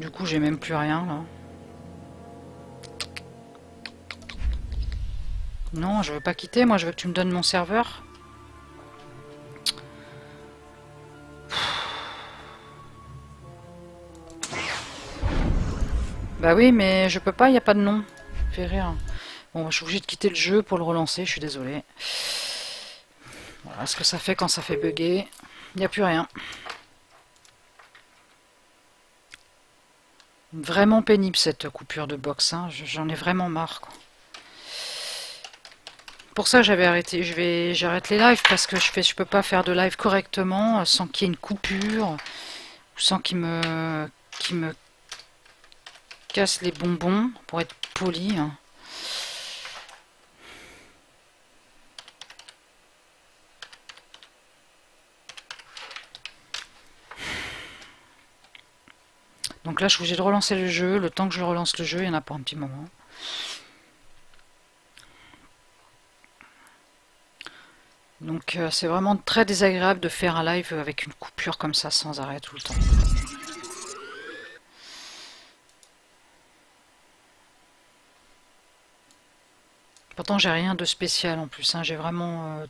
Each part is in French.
Du coup, j'ai même plus rien là. Non, je veux pas quitter. Moi, je veux que tu me donnes mon serveur. Bah oui, mais je peux pas. Il n'y a pas de nom. Fais rire. Bon, je suis obligé de quitter le jeu pour le relancer. Je suis désolé. Voilà ce que ça fait quand ça fait bugger. Il n'y a plus rien. Vraiment pénible cette coupure de box. Hein. J'en ai vraiment marre. Quoi. Pour ça, j'avais arrêté. J'arrête les lives parce que je peux pas faire de live correctement sans qu'il y ait une coupure ou sans qu'il me casse les bonbons pour être poli. Hein. Donc là, je suis obligée de relancer le jeu. Le temps que je relance le jeu, il y en a pour un petit moment. Donc c'est vraiment très désagréable de faire un live avec une coupure comme ça sans arrêt tout le temps. Pourtant j'ai rien de spécial en plus, hein. J'ai vraiment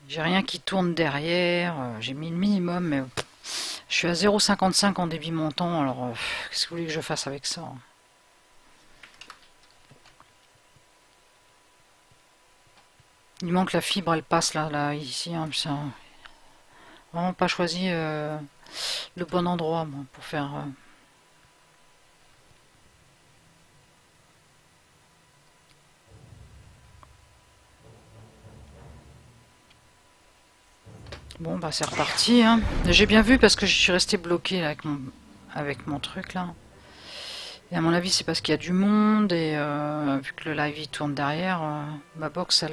j'ai rien qui tourne derrière, j'ai mis le minimum, mais je suis à 0,55 en débit montant, alors qu'est-ce que vous voulez que je fasse avec ça? Il manque la fibre, elle passe là ici, hein, ça, vraiment pas choisi le bon endroit moi, pour faire... Bon bah c'est reparti, hein. J'ai bien vu parce que je suis resté bloqué là, avec mon truc là. Et à mon avis c'est parce qu'il y a du monde et vu que le live il tourne derrière, ma box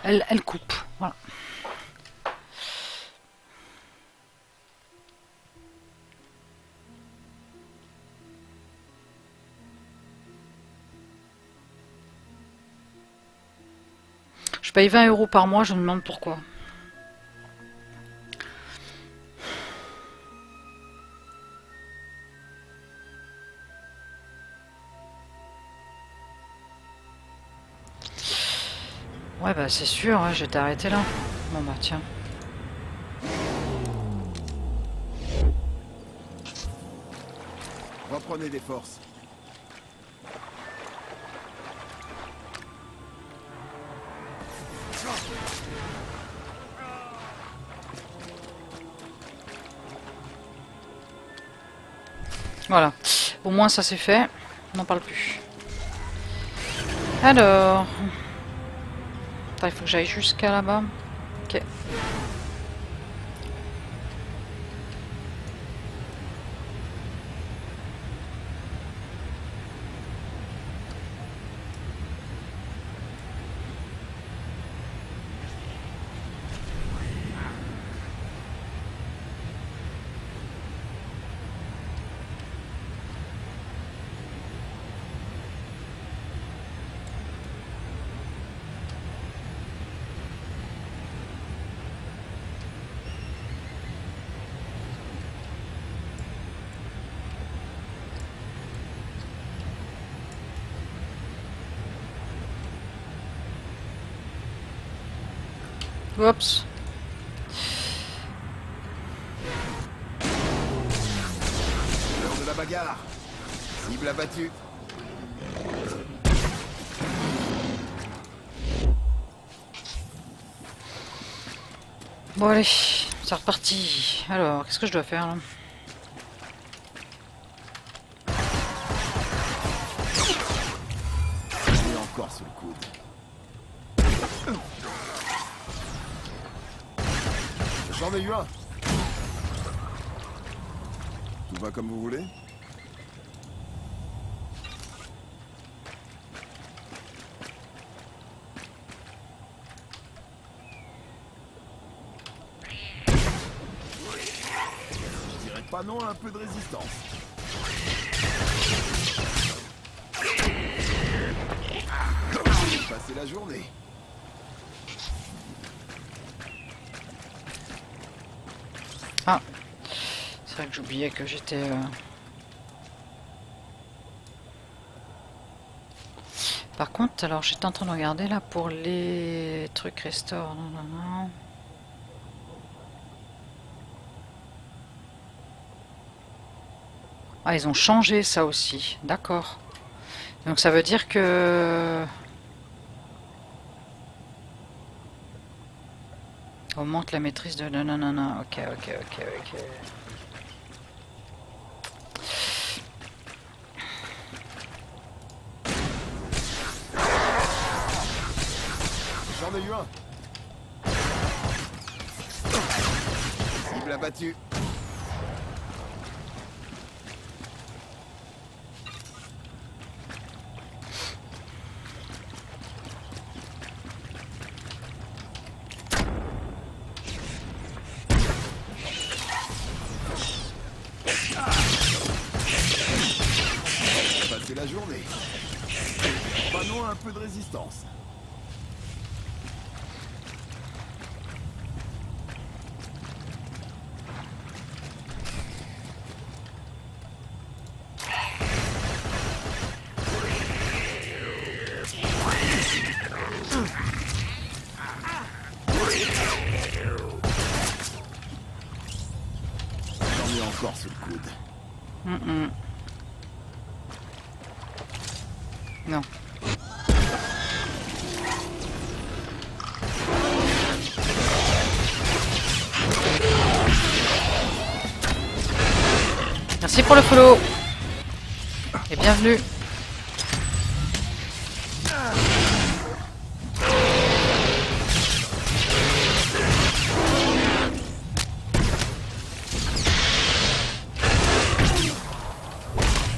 elle coupe. Voilà. Je paye 20 € par mois, je me demande pourquoi. Ouais bah c'est sûr, hein, j'étais arrêté là. Bon bah tiens. Reprenez des forces. Voilà. Au moins ça c'est fait. On n'en parle plus. Alors... Attends, il faut que j'aille jusqu'à là-bas. Ok. Oups. L'heure de la bagarre. Cible abattue. Bon allez, c'est reparti. Alors, qu'est-ce que je dois faire là? Et encore sous le coude. J'en ai eu un. Tout va comme vous voulez? Je dirais pas non à un peu de résistance. Passer la journée. Ah, C'est vrai que j'oubliais que j'étais... Par contre, alors j'étais en train de regarder là pour les trucs restore. Non, non, non. Ah, ils ont changé ça aussi. D'accord. Donc ça veut dire que... Augmente la maîtrise de... Non, non, non, non. Ok, ok, ok, ok. J'en ai eu un. Cible abattue. Passer la journée. Pas non, un peu de résistance. J'en ai encore sous le coude. Non. Merci pour le follow. Et bienvenue.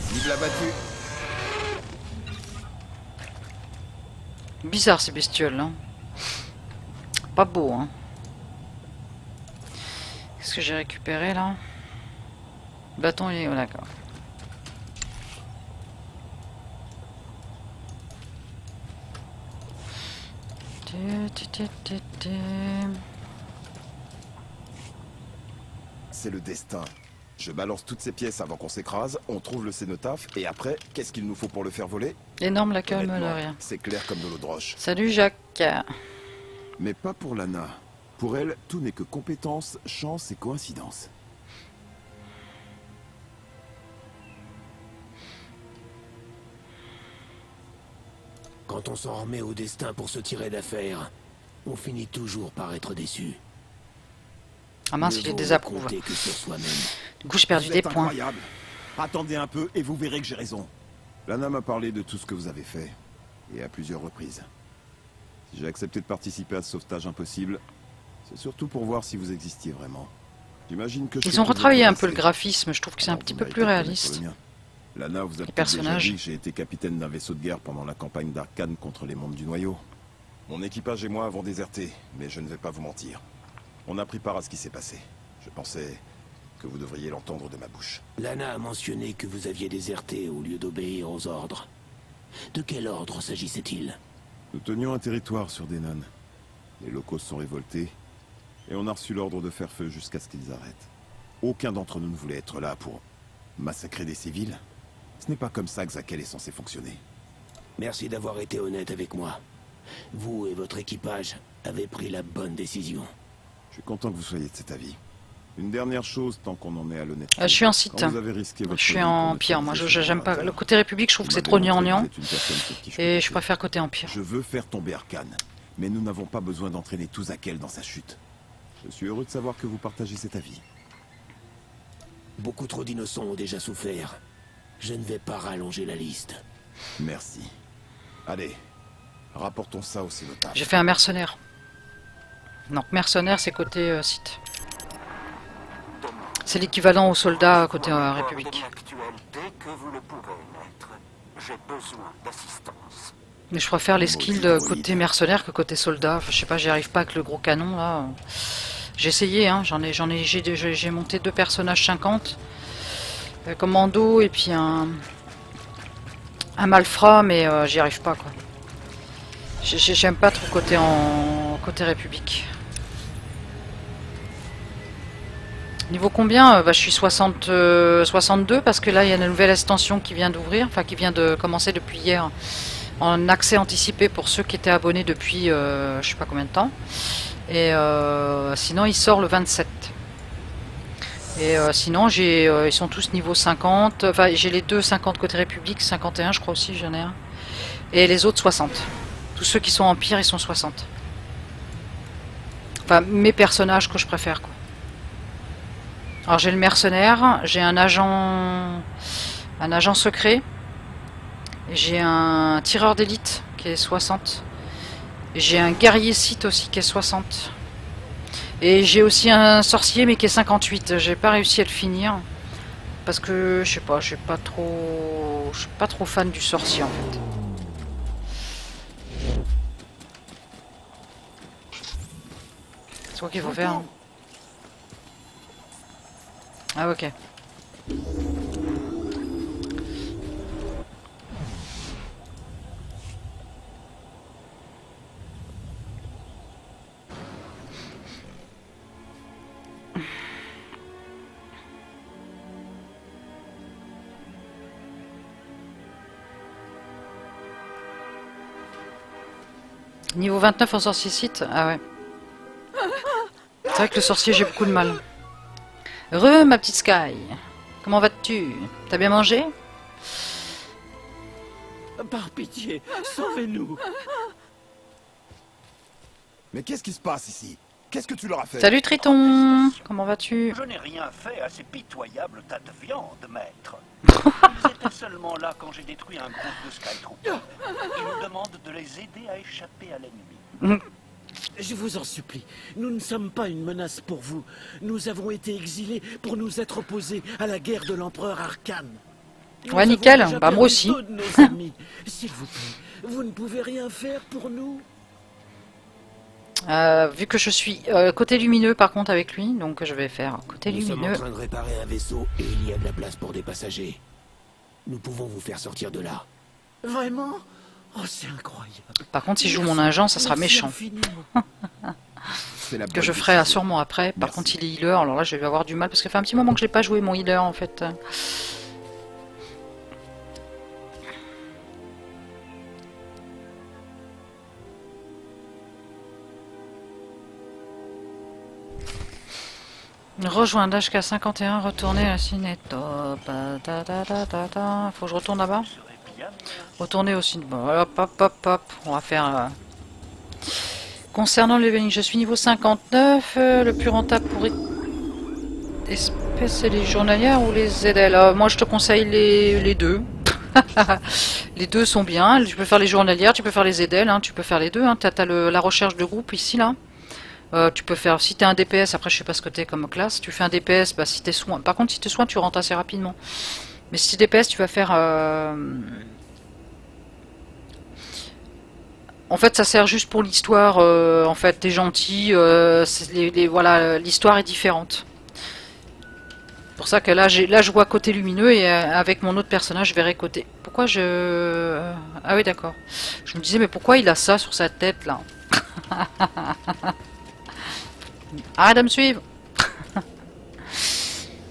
Cible abattue. Bizarre ces bestioles, hein. Pas beau, hein. Qu'est-ce que j'ai récupéré là? Bâton, il est... Oh, d'accord. C'est le destin. Je balance toutes ces pièces avant qu'on s'écrase, on trouve le cénotaphe, et après, qu'est-ce qu'il nous faut pour le faire voler? Énorme la calme de Honnêtement, rien. c'est clair comme de l'eau de roche. Salut Jacques. Mais pas pour Lana. Pour elle, tout n'est que compétence, chance et coïncidence. Quand on s'en remet au destin pour se tirer d'affaire, on finit toujours par être déçu. Ah mince, il est désapprouvé. Compter que sur soi-même. Du coup, j'ai perdu Vous des êtes points. incroyable. Attendez un peu et vous verrez que j'ai raison. Lana m'a parlé de tout ce que vous avez fait, et à plusieurs reprises. Si j'ai accepté de participer à ce sauvetage impossible, c'est surtout pour voir si vous existiez vraiment. J'imagine que Ils ont retravaillé un peu le graphisme, je trouve que c'est un petit peu plus réaliste. Lana, vous a Les peut-être déjà personnages. dit que j'ai été capitaine d'un vaisseau de guerre pendant la campagne d'Arkane contre les mondes du noyau. Mon équipage et moi avons déserté, mais je ne vais pas vous mentir. On a pris part à ce qui s'est passé. Je pensais que vous devriez l'entendre de ma bouche. Lana a mentionné que vous aviez déserté au lieu d'obéir aux ordres. De quel ordre s'agissait-il? Nous tenions un territoire sur Denon. Les locaux se sont révoltés, et on a reçu l'ordre de faire feu jusqu'à ce qu'ils arrêtent. Aucun d'entre nous ne voulait être là pour massacrer des civils. Ce n'est pas comme ça que Zakel est censé fonctionner. Merci d'avoir été honnête avec moi. Vous et votre équipage avez pris la bonne décision. Je suis content que vous soyez de cet avis. Une dernière chose, tant qu'on en est à l'honnêteté. Je suis en site. Quand vous avez risqué votre Je suis vie pour en notre pire. Moi, organisation j'aime pas. pour Le un côté république, je trouve que c'est trop gnangnan. vous êtes une personne sur qui je peux Et je compter. préfère côté empire. Je veux faire tomber Arcane, mais nous n'avons pas besoin d'entraîner tout Zakel dans sa chute. Je suis heureux de savoir que vous partagez cet avis. Beaucoup trop d'innocents ont déjà souffert. Je ne vais pas rallonger la liste. Merci. Allez, rapportons ça au cénotaphe. J'ai fait un mercenaire. Donc mercenaire, c'est côté site. C'est l'équivalent aux soldats côté République. Dès que vous le pourrez, maître. J'ai besoin d'assistance. Mais je préfère les skills de côté mercenaire que côté soldat. Enfin, je sais pas, j'y arrive pas avec le gros canon là. J'ai essayé, hein. J'ai monté 2 personnages 50. Commando et puis un malfrat, mais j'y arrive pas quoi. J'aime pas trop côté République. Niveau combien? Bah, je suis 62 parce que là il y a une nouvelle extension qui vient d'ouvrir, enfin qui vient de commencer depuis hier en accès anticipé pour ceux qui étaient abonnés depuis je sais pas combien de temps. Et sinon il sort le 27. Et sinon ils sont tous niveau 50, enfin j'ai les deux 50 côté République, 51 je crois aussi j'en ai un. Et les autres 60. Tous ceux qui sont Empire ils sont 60. Enfin mes personnages que je préfère quoi. Alors j'ai le mercenaire, j'ai un agent secret, j'ai un tireur d'élite qui est 60, j'ai un guerrier sith aussi qui est 60, et j'ai aussi un sorcier mais qui est 58. J'ai pas réussi à le finir parce que je sais pas, je suis pas trop fan du sorcier en fait. C'est quoi qu'il faut faire hein. Ah ok. Niveau 29 en sorcier site. Ah ouais. C'est vrai que le sorcier j'ai beaucoup de mal. Ma petite Sky. Comment vas-tu? T'as bien mangé? Par pitié, sauvez-nous. Mais qu'est-ce qui se passe ici? Qu'est-ce que tu leur as fait? Salut Triton. Comment vas-tu? Je n'ai rien fait à ces pitoyables tas de viande, maître. Ils étaient seulement là quand j'ai détruit un groupe de Skytroopers. Ils nous demandent de les aider à échapper à l'ennemi. Je vous en supplie, nous ne sommes pas une menace pour vous. Nous avons été exilés pour nous être opposés à la guerre de l'empereur Arkane. Ouais, nickel. Bah moi aussi. S'il vous plaît, vous ne pouvez rien faire pour nous? Vu que je suis côté lumineux par contre avec lui, donc je vais faire côté Nous sommes en lumineux. train de réparer un vaisseau et il y a de la place pour des passagers. Nous pouvons vous faire sortir de là. Vraiment? Oh, c'est incroyable. Par contre, si je joue mon agent, ça sera méchant. C'est la Que bonne je ferai décision. sûrement après. Par Merci. contre, il est healer, alors là, je vais avoir du mal parce que ça fait un petit moment que je n'ai pas joué mon healer en fait. Rejoindre HK 51, retourner à Cineto. Faut que je retourne là-bas. Retourner aussi. Bon, hop, hop, hop, hop. On va faire. Concernant le leveling, je suis niveau 59. Le plus rentable pour espèces, c'est les journalières ou les ZL. Moi, je te conseille les deux. Les deux sont bien. Tu peux faire les journalières, tu peux faire les ZL. Hein, tu peux faire les deux. Hein. Tu as la recherche de groupe ici, là. Tu peux faire, si t'es un DPS, après je sais pas ce que t'es comme classe, tu fais un DPS, bah si t'es soin. Par contre si t'es soin tu rentres assez rapidement. Mais si t'es DPS tu vas faire... En fait ça sert juste pour l'histoire, en fait t'es gentil, voilà, l'histoire est différente. C'est pour ça que là, je vois côté lumineux et avec mon autre personnage je verrai côté... Pourquoi je... Ah oui d'accord. Je me disais mais pourquoi il a ça sur sa tête là? Arrête de me suivre.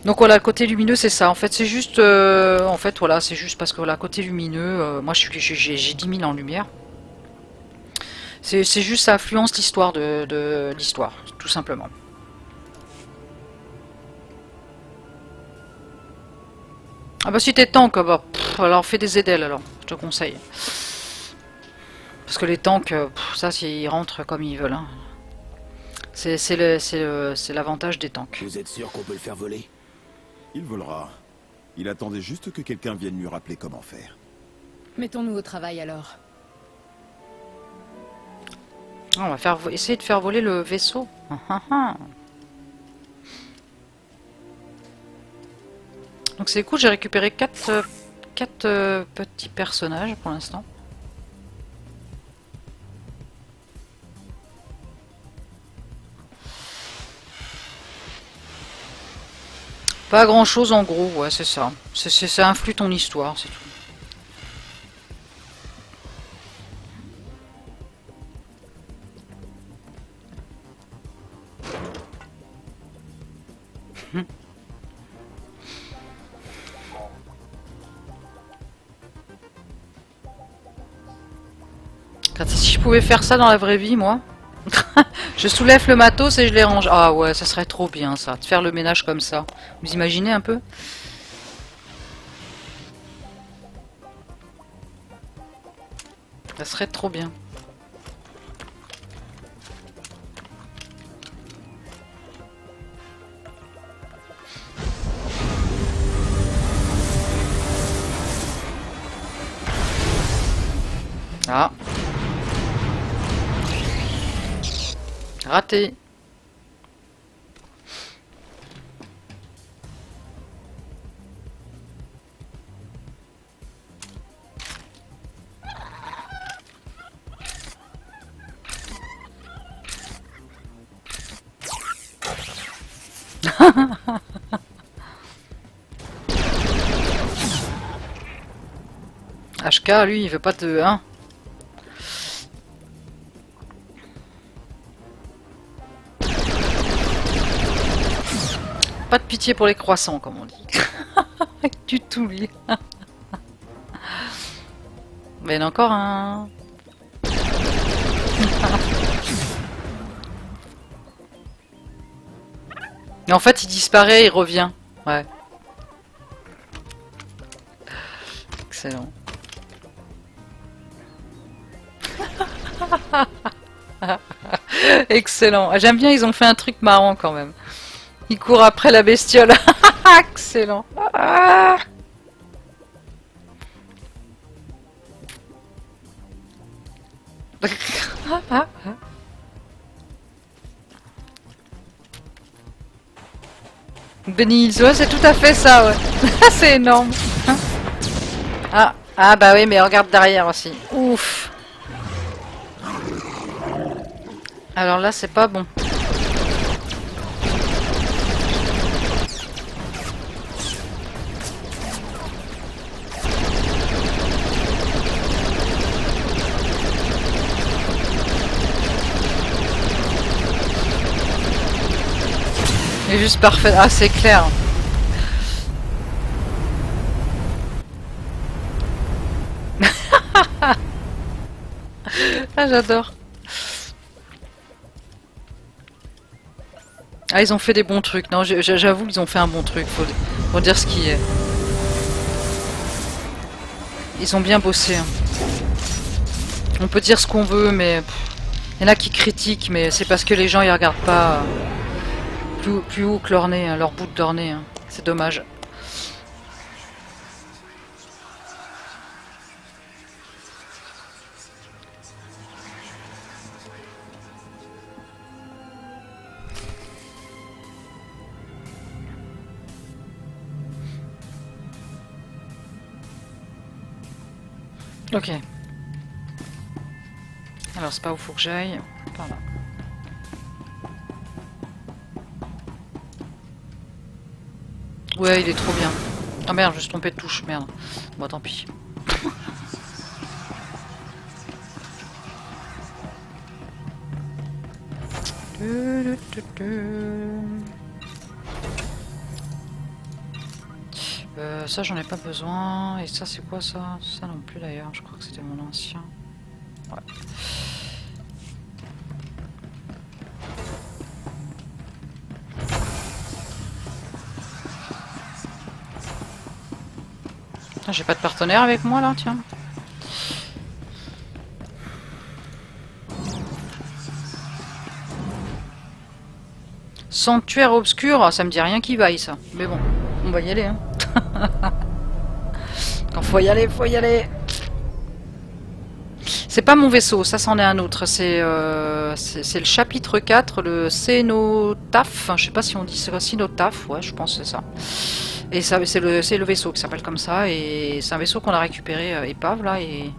Donc voilà, le côté lumineux c'est ça. En fait c'est juste, en fait voilà, c'est juste parce que voilà, côté lumineux, moi j'ai 10 000 en lumière. C'est juste ça influence l'histoire de l'histoire, tout simplement. Ah bah si t'es tank, bah, alors fais des ZL alors, je te conseille. Parce que les tanks, ça ils rentrent comme ils veulent. Hein. C'est l'avantage des tanks. Vous êtes sûr qu'on peut le faire voler? Il volera. Il attendait juste que quelqu'un vienne lui rappeler comment faire. Mettons-nous au travail alors. On va essayer de faire voler le vaisseau. Donc c'est cool, j'ai récupéré 4 petits personnages pour l'instant. Pas grand chose en gros, ouais c'est ça. Ça influe ton histoire, c'est tout. Si je pouvais faire ça dans la vraie vie, moi. Je soulève le matos et je les range. Ah ouais, ça serait trop bien ça, de faire le ménage comme ça. Vous imaginez un peu? Ça serait trop bien. Ah. Raté. HK, lui, il veut pas de... Hein. Pas de pitié pour les croissants, comme on dit. Du tout, lui. Mais il y en a encore un. Et en fait, il disparaît, il revient. Ouais. Excellent. Excellent. J'aime bien, ils ont fait un truc marrant quand même. Ils courent après la bestiole. Excellent. Ah. Benny, ouais, c'est tout à fait ça, ouais. C'est énorme. Ah bah oui, mais regarde derrière aussi. Ouf. Alors là, c'est pas bon. C'est juste parfait. Ah, c'est clair. Ah, j'adore. Ah, ils ont fait des bons trucs. Non, j'avoue, ils ont fait un bon truc. Faut dire ce qui est. Ils ont bien bossé. Hein. On peut dire ce qu'on veut, mais il y en a qui critiquent, mais c'est parce que les gens ils regardent pas plus haut que leur nez, hein, leur bout de leur nez. Hein. C'est dommage. Ok. Alors c'est pas où faut que j'aille. Par là. Ouais, il est trop bien. Ah merde, je me suis trompé de touche, merde. Bon, tant pis. Ça j'en ai pas besoin. Et ça c'est quoi ça? Ça non plus d'ailleurs, je crois que c'était mon ancien. Ouais. J'ai pas de partenaire avec moi là, tiens. Sanctuaire obscur, ça me dit rien qui vaille ça. Mais bon, on va y aller. Hein. Quand faut y aller, faut y aller. C'est pas mon vaisseau, ça c'en est un autre. C'est le chapitre 4, le cénotaphe. Je sais pas si on dit ça, cénotaphe, ouais, je pense que c'est ça. Et ça, c'est le vaisseau qui s'appelle comme ça. Et c'est un vaisseau qu'on a récupéré épave là et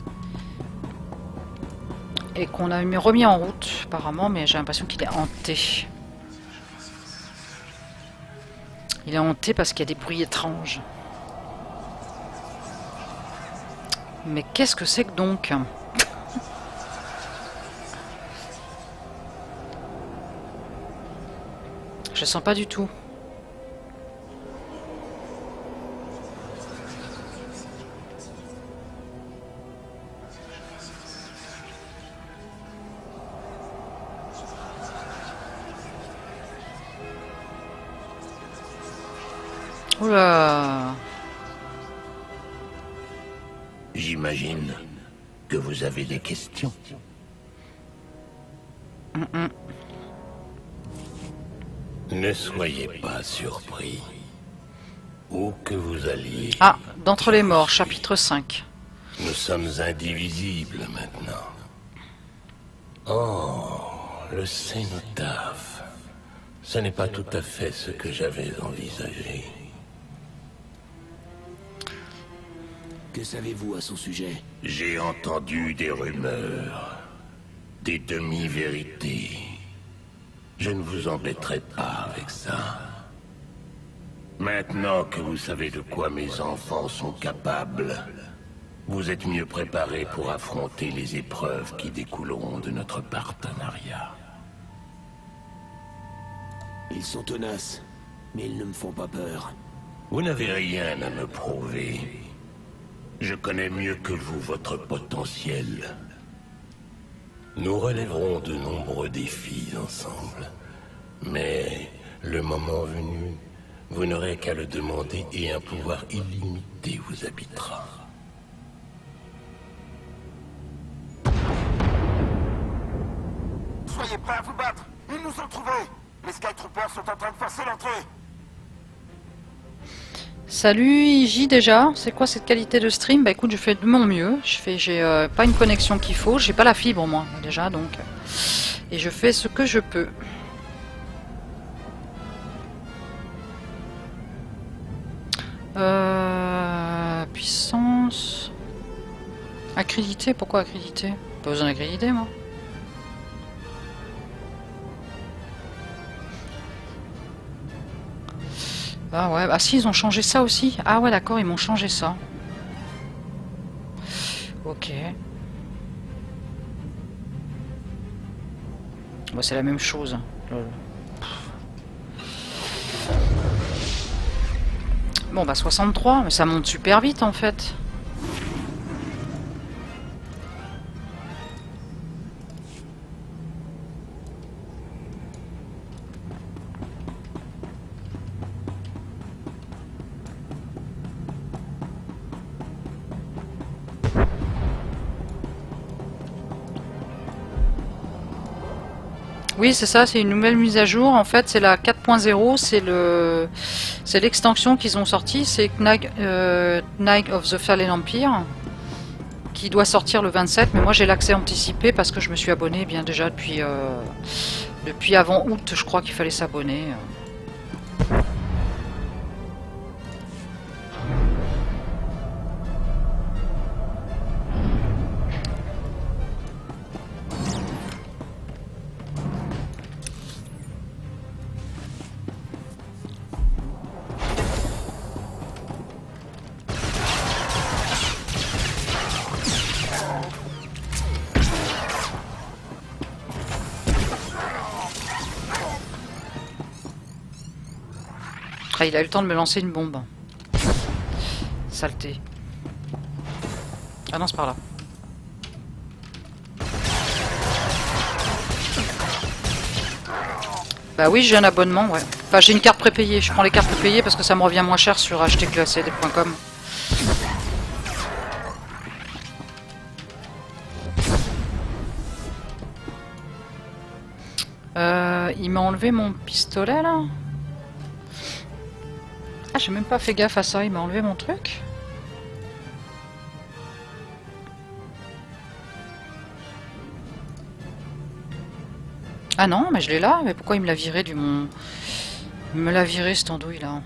qu'on a remis en route apparemment, mais j'ai l'impression qu'il est hanté. Il est hanté parce qu'il y a des bruits étranges. Mais qu'est-ce que c'est que donc? Je sens pas du tout. Oula. J'imagine que vous avez des questions. Ne soyez pas surpris. Où que vous alliez, Ah, d'entre les morts, chapitre 5. nous sommes indivisibles maintenant. Oh, le cénotaphe. Ce n'est pas tout à fait ce que j'avais envisagé. Que savez-vous à son sujet? J'ai entendu des rumeurs, des demi-vérités. Je ne vous embêterai pas avec ça. Maintenant que vous savez de quoi mes enfants sont capables, vous êtes mieux préparés pour affronter les épreuves qui découleront de notre partenariat. Ils sont tenaces, mais ils ne me font pas peur. Vous n'avez rien à me prouver. Je connais mieux que vous votre potentiel. Nous relèverons de nombreux défis ensemble. Mais, le moment venu, vous n'aurez qu'à le demander et un pouvoir illimité vous habitera. Soyez prêts à vous battre. Ils nous ont trouvés. Les Skytroopers sont en train de forcer l'entrée. Salut J déjà, c'est quoi cette qualité de stream? Bah écoute, je fais de mon mieux, j'ai pas une connexion qu'il faut, j'ai pas la fibre moi déjà donc, et je fais ce que je peux. Puissance... Accrédité, pourquoi accrédité? Pas besoin d'accréditer moi. Ah ouais, ah si, ils ont changé ça aussi. Ah ouais, d'accord, ils m'ont changé ça. Ok. Bon, c'est la même chose. Lol. Bon, bah 63, mais ça monte super vite en fait. Oui, c'est ça, c'est une nouvelle mise à jour. En fait, c'est la 4.0, c'est l'extension qu'ils ont sortie, c'est Knight of the Fallen Empire, qui doit sortir le 27, mais moi j'ai l'accès anticipé parce que je me suis abonné bien déjà depuis avant août, je crois qu'il fallait s'abonner. Ah, il a eu le temps de me lancer une bombe. Saleté. Ah non, c'est par là. Bah oui, j'ai un abonnement, ouais. Enfin, j'ai une carte prépayée. Je prends les cartes prépayées parce que ça me revient moins cher sur acheterclassed.com. Il m'a enlevé mon pistolet, là. Ah, j'ai même pas fait gaffe à ça, il m'a enlevé mon truc. Ah non, mais je l'ai là, mais pourquoi il me l'a viré du mon... Il me l'a viré cette andouille là.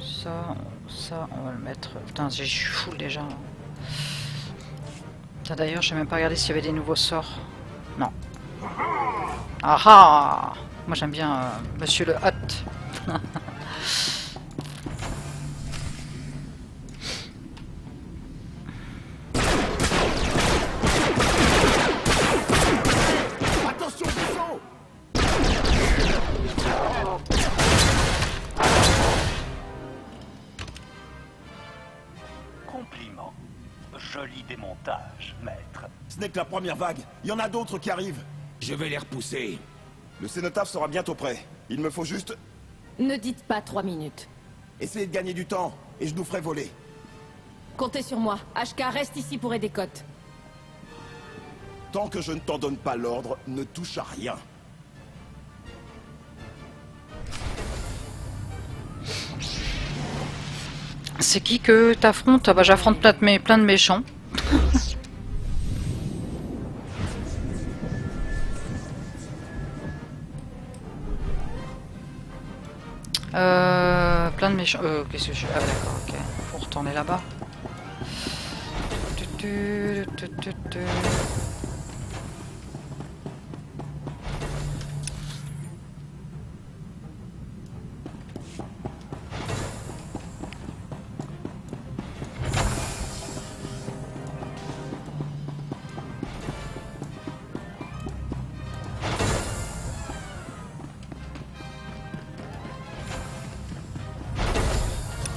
Ça, on va le mettre... Putain, je suis full déjà. D'ailleurs, je n'ai même pas regardé s'il y avait des nouveaux sorts. Non. Ah ah! Moi j'aime bien Monsieur le Hut. Attention, Bison! Compliment. Joli démontage, maître. Ce n'est que la première vague. Il y en a d'autres qui arrivent. Je vais les repousser. Le cénotaphe sera bientôt prêt. Il me faut juste Ne dites pas 3 minutes. essayer de gagner du temps, et je nous ferai voler. Comptez sur moi. HK reste ici pour aider Cotte. Tant que je ne t'en donne pas l'ordre, ne touche à rien. C'est qui que t'affrontes? Ah bah j'affronte plein de méchants. Plein de méchants. Qu'est-ce que je... Ah d'accord, ok. Faut retourner là-bas.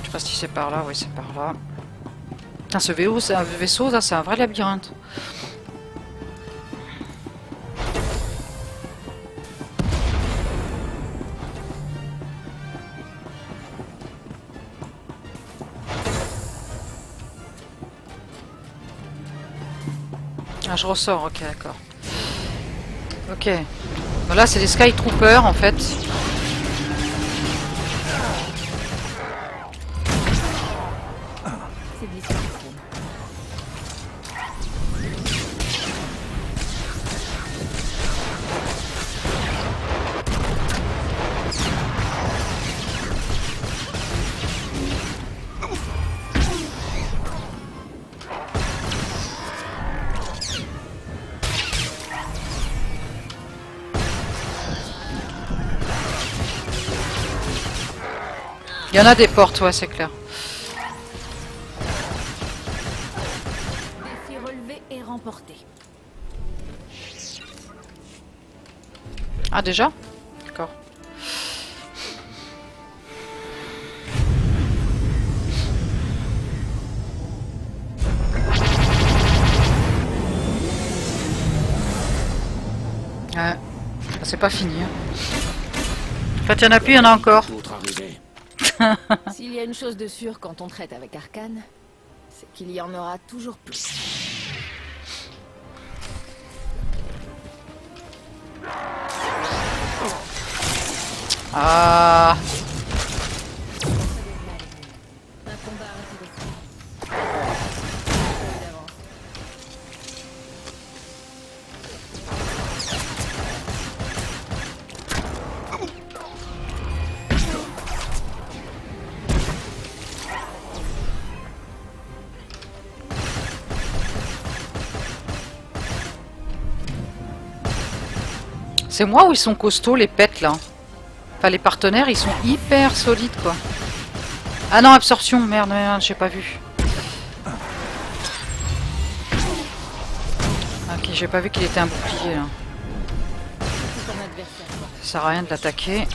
Je sais pas si c'est par là, oui c'est par là. Putain, ce vaisseau, ça c'est un vrai labyrinthe. Ah, je ressors, ok, d'accord. Ok. Voilà, c'est des Sky Troopers en fait. C'est de l'histoire. Il y en a des portes, ouais, c'est clair. Défi relevé et remporté. Ah, déjà? D'accord. Ouais. C'est pas fini. Hein. Quand il y en a plus, il y en a encore. D'autres arrivés. S'il y a une chose de sûre quand on traite avec Arcane, c'est qu'il y en aura toujours plus. Ah. Un combat intéressant. D'avance. C'est moi ou ils sont costauds les pets là? Enfin les partenaires ils sont hyper solides quoi. Ah non absorption, merde, merde j'ai pas vu. Ok j'ai pas vu qu'il était un bouclier là. C'est ton adversaire. Ça sert à rien de l'attaquer.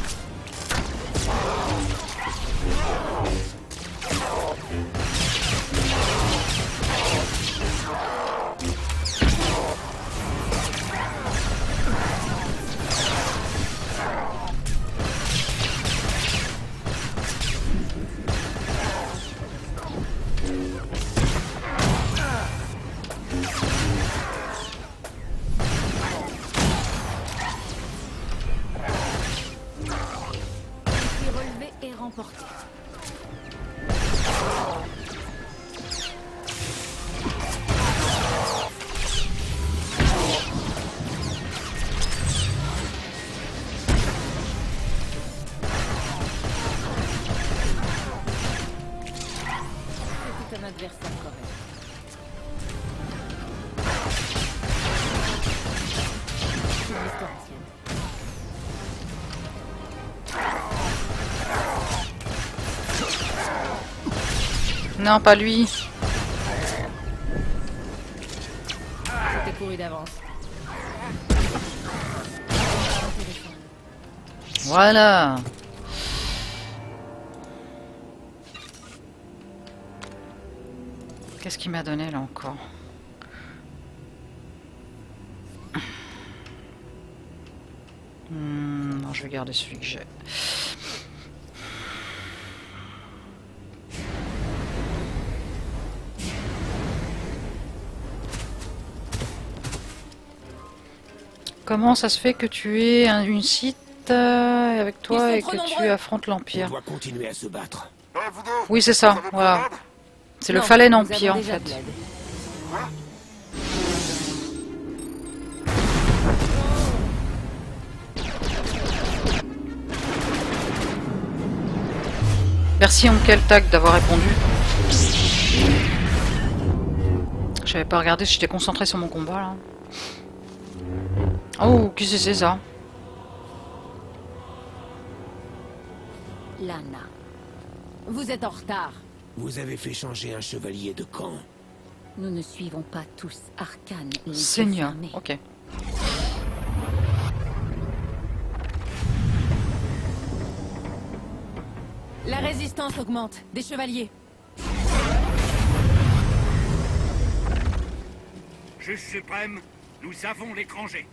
Défi relevé et remporté. C'est un adversaire correct. C'est de l'histoire ancienne. Non pas lui. C'était couru d'avance. Voilà. Qu'est-ce qu'il m'a donné là encore? Non, je vais garder celui que j'ai. Comment ça se fait que tu aies une site avec toi et que tu affrontes On l'Empire? doit continuer à se battre. Vous deux, Oui, c'est ça, vous avez voilà. besoin d'aide? C'est le Non, Fallen nous Empire avons en déjà fait. de l'aide. Merci Onkel Tag d'avoir répondu. J'avais pas regardé, j'étais concentré sur mon combat là. Oh, qu'est-ce que c'est ça? Lana. Vous êtes en retard. Vous avez fait changer un chevalier de camp. Nous ne suivons pas tous Arcane et les Seigneur, fermés. ok. La résistance augmente. Des chevaliers. Juge suprême, nous avons l'étranger.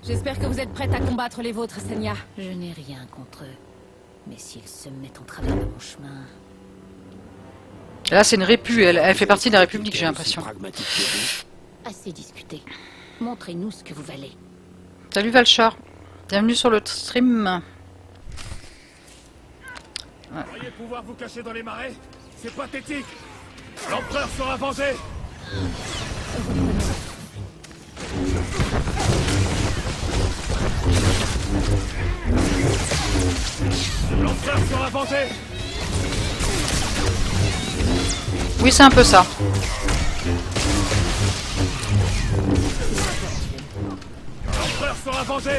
J'espère que vous êtes prête à combattre les vôtres, Senya. Je n'ai rien contre eux. Mais s'ils se mettent en travers de mon chemin... Là c'est une répu, elle fait partie de la République j'ai l'impression. Pragmatique que vous. Assez discuté. Montrez-nous ce que vous valez. Salut Valchar, bienvenue sur le stream. Vous croyez pouvoir vous cacher dans les marais? C'est pathétique. L'empereur sera vengé. L'empereur sera vengé. Oui c'est un peu ça. L'empereur sera vengé.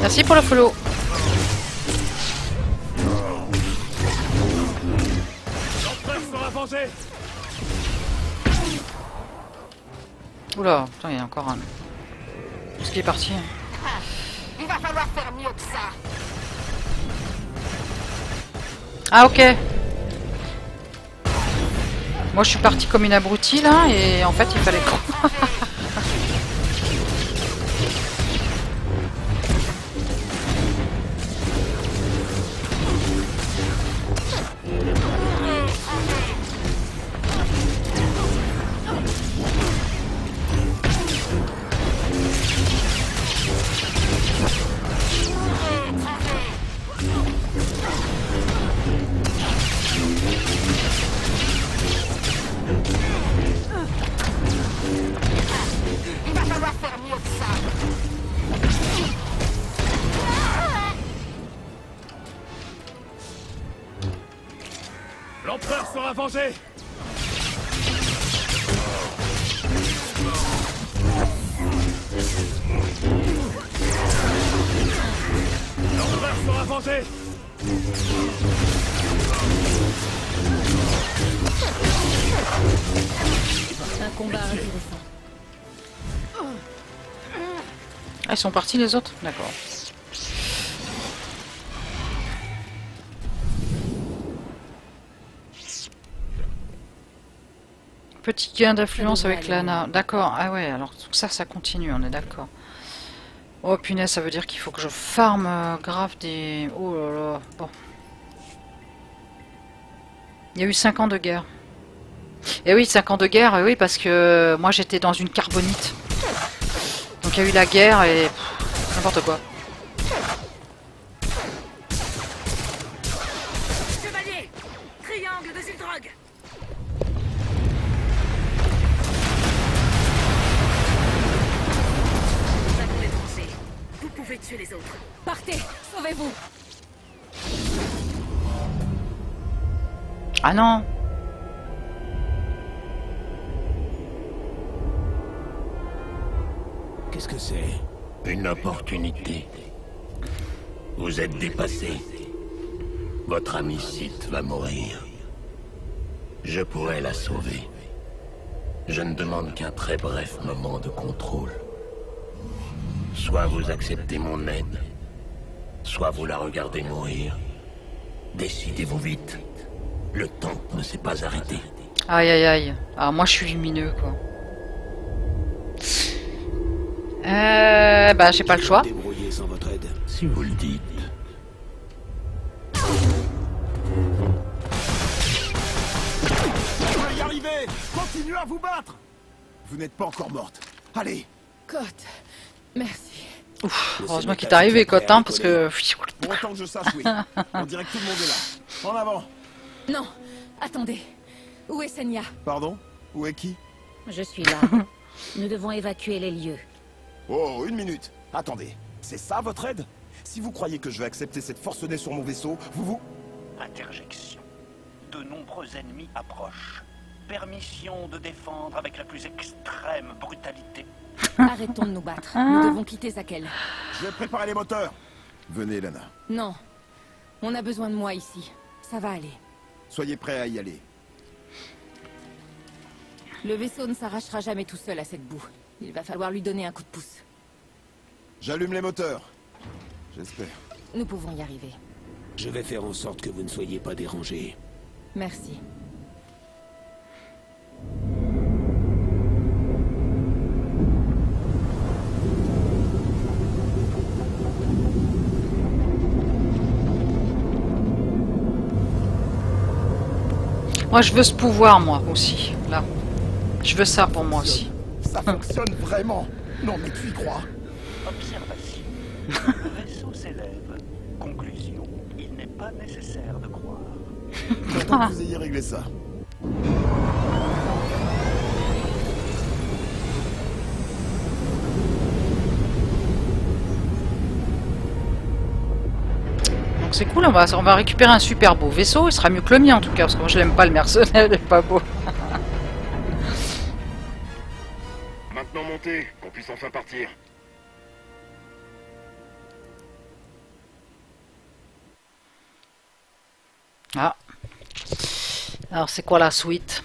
Merci pour le follow. L'empereur sera vengé. Oula, putain, il y a encore un. Ce qui est parti. Il va falloir faire mieux que ça. Ah ok. Moi je suis partie comme une abrutie là et en fait il fallait quoi. Il va falloir faire mieux que ça. L'empereur sera vengé. L'empereur sera vengé. Un combat intéressant. Ah ils sont partis les autres? D'accord. Petit gain d'influence avec Lana. D'accord, ah ouais, alors tout ça, ça continue, on est d'accord. Oh punaise, ça veut dire qu'il faut que je farme grave des... Oh là là, bon. Il y a eu 5 ans de guerre. Et oui, 5 ans de guerre, oui, parce que moi j'étais dans une carbonite. Donc il y a eu la guerre et... pff, n'importe quoi. Chevalier, triangle de Zildrog. Nous avons l'étranger. Vous pouvez tuer les autres. Partez, sauvez-vous. Ah non! Qu'est-ce que c'est? Une opportunité. Vous êtes dépassé. Votre ami Sith va mourir. Je pourrais la sauver. Je ne demande qu'un très bref moment de contrôle. Soit vous acceptez mon aide, soit vous la regardez mourir. Décidez-vous vite. Le temps ne s'est pas arrêté. Aïe aïe aïe. Ah moi je suis lumineux quoi. Ouais, bah j'ai pas le choix. Débrouiller sans votre aide. Si vous le dites. On va y arriver. Continuez à vous battre. Vous n'êtes pas encore morte. Allez. Côte, merci. Ouf, heureusement qu'il est arrivé, Cote, hein, parce que... Pour autant que je sache, oui. On dirait que tout le monde est là. En avant. Non, attendez. Où est Senya? Pardon? Où est qui? Je suis là. Nous devons évacuer les lieux. Oh, une minute. Attendez. C'est ça votre aide? Si vous croyez que je vais accepter cette forcenée sur mon vaisseau, vous... Interjection. De nombreux ennemis approchent. Permission de défendre avec la plus extrême brutalité. Arrêtons de nous battre. Nous devons quitter Zakel. Je vais préparer les moteurs. Venez, Lana. Non. On a besoin de moi ici. Ça va aller. Soyez prêts à y aller. Le vaisseau ne s'arrachera jamais tout seul à cette boue. Il va falloir lui donner un coup de pouce. J'allume les moteurs. J'espère. Nous pouvons y arriver. Je vais faire en sorte que vous ne soyez pas dérangés. Merci. Moi, je veux ce pouvoir, moi, aussi. Là. Je veux ça pour moi aussi. Ça fonctionne vraiment. Non, mais tu y crois? Observation. Le vaisseau s'élève. Conclusion. Il n'est pas nécessaire de croire. J'attends que vous ayez réglé ça. Donc c'est cool, on va récupérer un super beau vaisseau. Il sera mieux que le mien en tout cas, parce que moi je l'aime pas le mercenaire, il est pas beau. Maintenant montez, qu'on puisse enfin partir. Ah. Alors c'est quoi la suite?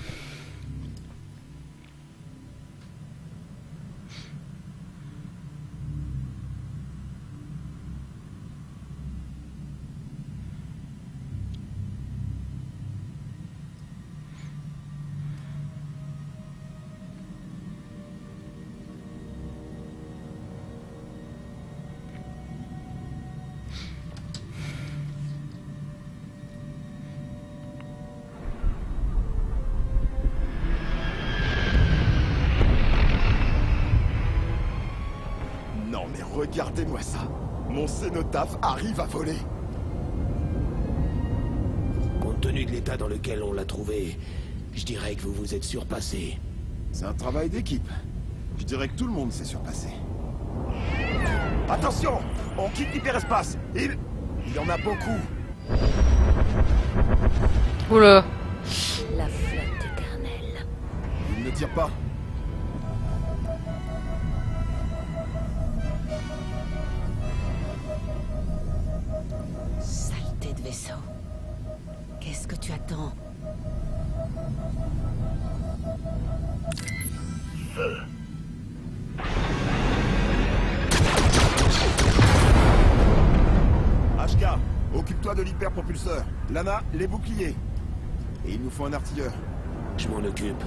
Non, mais regardez-moi ça. Mon cénotaphe arrive à voler. Compte tenu de l'état dans lequel on l'a trouvé, je dirais que vous vous êtes surpassé. C'est un travail d'équipe. Je dirais que tout le monde s'est surpassé. Attention! On quitte l'hyperespace. Il y en a beaucoup. Oula. La flotte éternelle. Il ne tire pas. Saleté de vaisseau. Qu'est-ce que tu attends? HK, occupe-toi de l'hyperpropulseur. Lana, les boucliers. Et il nous faut un artilleur. Je m'en occupe.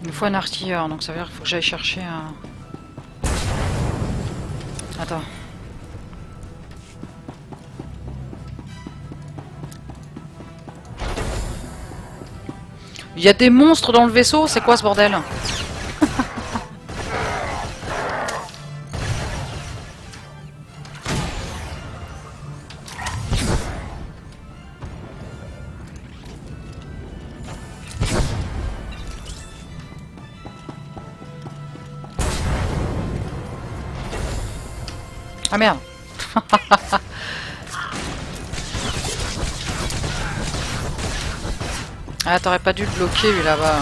Il me faut un artilleur, donc ça veut dire qu'il faut que j'aille chercher un... Attends. Il y a des monstres dans le vaisseau, c'est quoi ce bordel? Ah merde. Ah, t'aurais pas dû le bloquer lui là-bas.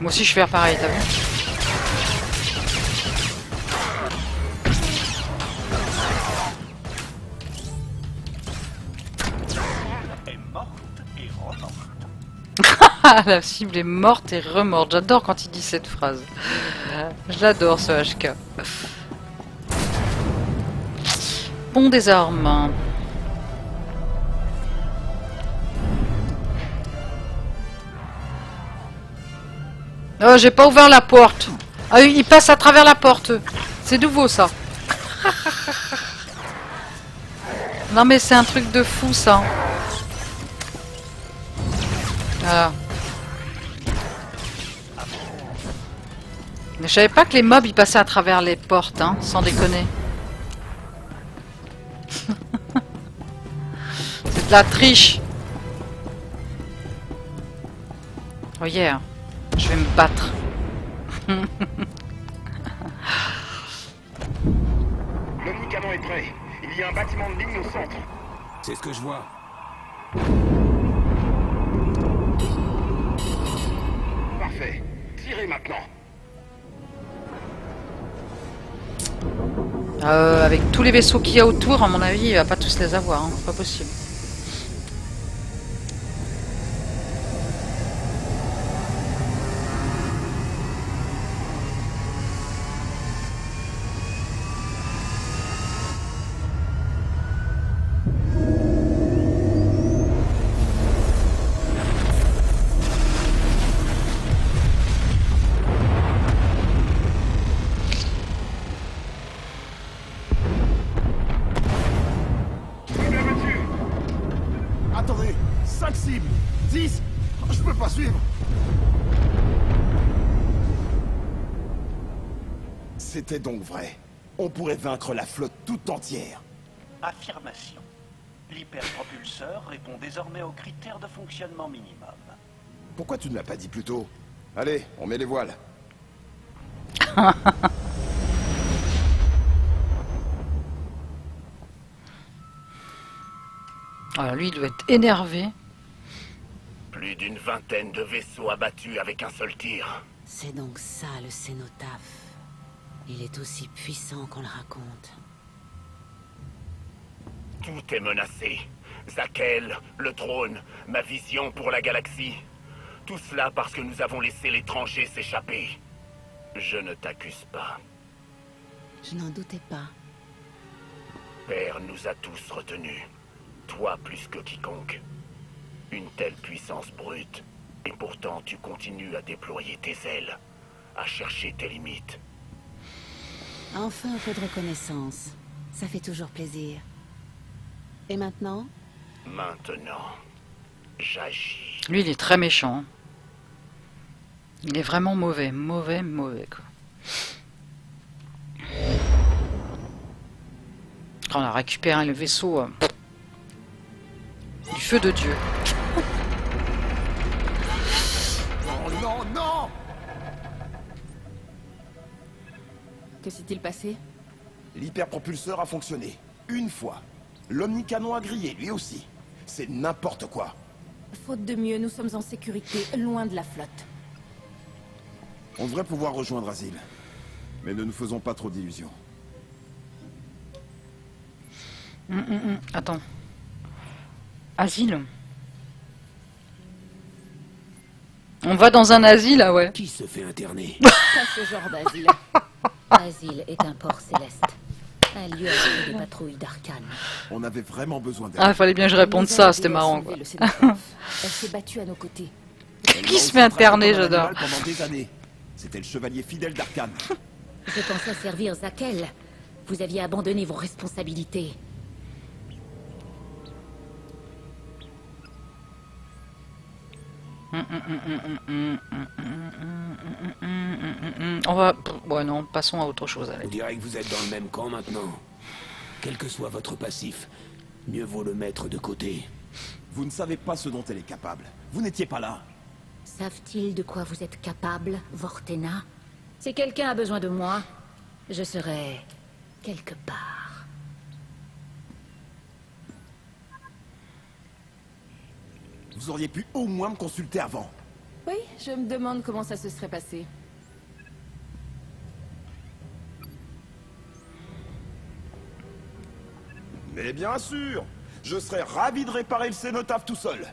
Moi aussi je vais faire pareil, t'as vu? La cible est morte et remorte. J'adore quand il dit cette phrase. Je l'adore ce HK. pont des armes. Oh, j'ai pas ouvert la porte. Ah, il passe à travers la porte. C'est nouveau ça. Non mais c'est un truc de fou ça. Voilà. Mais je savais pas que les mobs ils passaient à travers les portes, hein, sans déconner. C'est de la triche. Oh yeah, je vais me battre. L'omnicanon est prêt. Il y a un bâtiment de ligne au centre. C'est ce que je vois. Parfait. Tirez maintenant. Avec tous les vaisseaux qu'il y a autour, à mon avis, il va pas tous les avoir, hein. Pas possible. Attendez, 5 cibles, 10, je peux pas suivre. C'était donc vrai. On pourrait vaincre la flotte toute entière. Affirmation. L'hyperpropulseur répond désormais aux critères de fonctionnement minimum. Pourquoi tu ne l'as pas dit plus tôt? Allez, on met les voiles. Alors lui, il doit être énervé. Plus d'une vingtaine de vaisseaux abattus avec un seul tir. C'est donc ça le cénotaphe. Il est aussi puissant qu'on le raconte. Tout est menacé. Zakel, le trône, ma vision pour la galaxie. Tout cela parce que nous avons laissé l'étranger s'échapper. Je ne t'accuse pas. Je n'en doutais pas. Père nous a tous retenus. Toi plus que quiconque. Une telle puissance brute. Et pourtant tu continues à déployer tes ailes. À chercher tes limites. Enfin un peu de reconnaissance. Ça fait toujours plaisir. Et maintenant? Maintenant, j'agis. Lui, il est très méchant, hein. Il est vraiment mauvais, mauvais, quoi. Quand on a récupéré le vaisseau du feu de Dieu. Non, non, non! Que s'est-il passé? L'hyperpropulseur a fonctionné. Une fois. L'omnicanon a grillé, lui aussi. C'est n'importe quoi. Faute de mieux, nous sommes en sécurité, loin de la flotte. On devrait pouvoir rejoindre Asile. Mais ne nous faisons pas trop d'illusions. Attends. Asile. On va dans un asile, ah ouais. Qui se fait interner? Pas ce genre d'asile. Asile est un port céleste. Un lieu avec des patrouilles d'Arcane. On avait vraiment besoin d'elle. Ah, il fallait bien que je réponde ça, c'était marrant, quoi. Elle s'est battue à nos côtés. Qui se fait interner, j'adore. Pendant des années. C'était le chevalier fidèle d'Arcane. Je pensais servir Zakel. Vous aviez abandonné vos responsabilités. On va... Ouais, non, passons à autre chose. Allez. On dirait que vous êtes dans le même camp maintenant. Quel que soit votre passif, mieux vaut le mettre de côté. Vous ne savez pas ce dont elle est capable. Vous n'étiez pas là. Savent-ils de quoi vous êtes capable, Vortena? Si quelqu'un a besoin de moi, je serai quelque part. Vous auriez pu au moins me consulter avant. Oui, je me demande comment ça se serait passé. Mais bien sûr, je serais ravi de réparer le cénotaphe tout seul.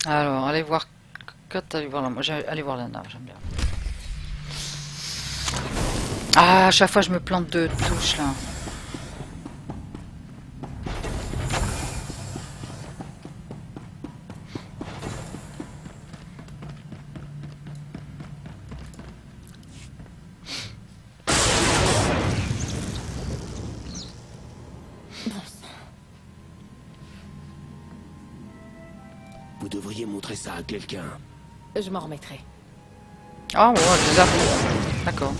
Alors, allez voir Scott, allez voir allez voir Lana, j'aime bien. Ah, à chaque fois je me plante de touches là. Vous devriez montrer ça à quelqu'un. Je m'en remettrai. Ah ouais, déjà. D'accord.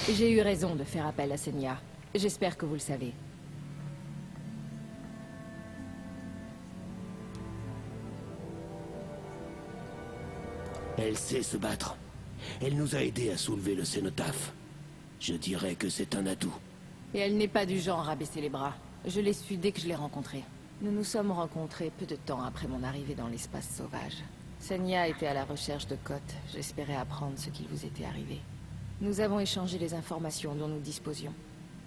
J'ai eu raison de faire appel à Senya. J'espère que vous le savez. Elle sait se battre. Elle nous a aidés à soulever le cénotaphe. Je dirais que c'est un atout. Et elle n'est pas du genre à baisser les bras. Je l'ai su dès que je l'ai rencontrée. Nous nous sommes rencontrés peu de temps après mon arrivée dans l'espace sauvage. Senya était à la recherche de Koth. J'espérais apprendre ce qui vous était arrivé. Nous avons échangé les informations dont nous disposions.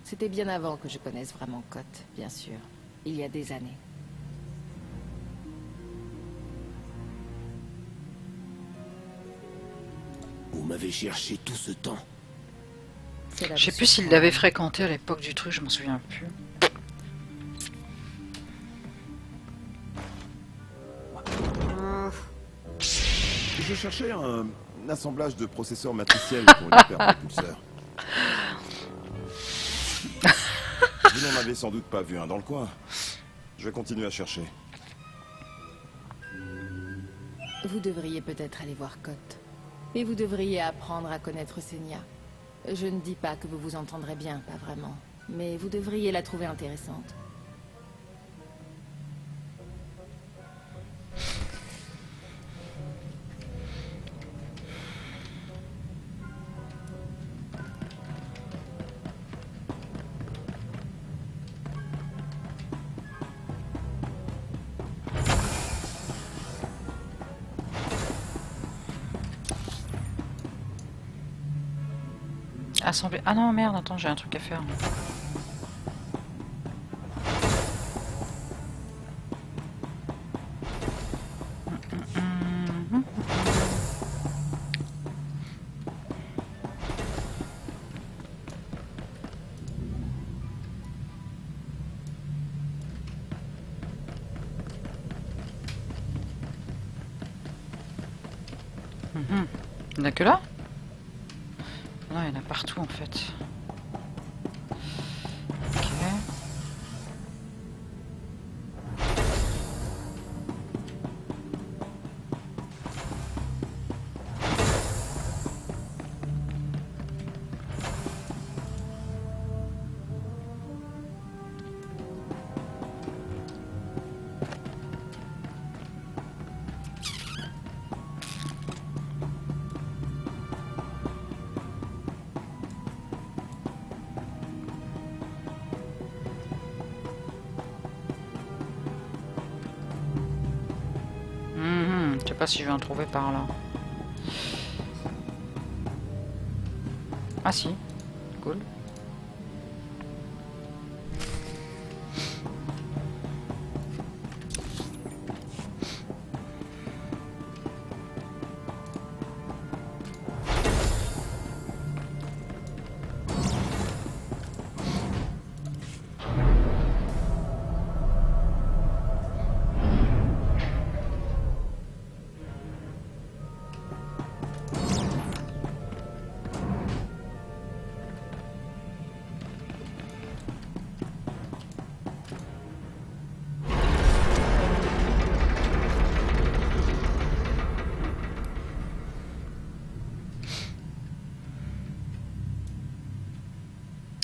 C'était bien avant que je connaisse vraiment Koth, bien sûr. Il y a des années. Vous m'avez cherché tout ce temps. Je sais plus s'il l'avait fréquenté à l'époque du truc, je m'en souviens plus. Je cherchais un assemblage de processeurs matriciels pour une paire de pulseurs. Vous n'en avez sans doute pas vu un dans le coin. Je vais continuer à chercher. Vous devriez peut-être aller voir Koth. Et vous devriez apprendre à connaître Senya. Je ne dis pas que vous vous entendrez bien, pas vraiment. Mais vous devriez la trouver intéressante. Assembler. Ah non, merde, attends, j'ai un truc à faire. Il n'y en a que là? Non, il y en a partout en fait. Ok. Je sais pas si je vais en trouver par là. Ah si, cool.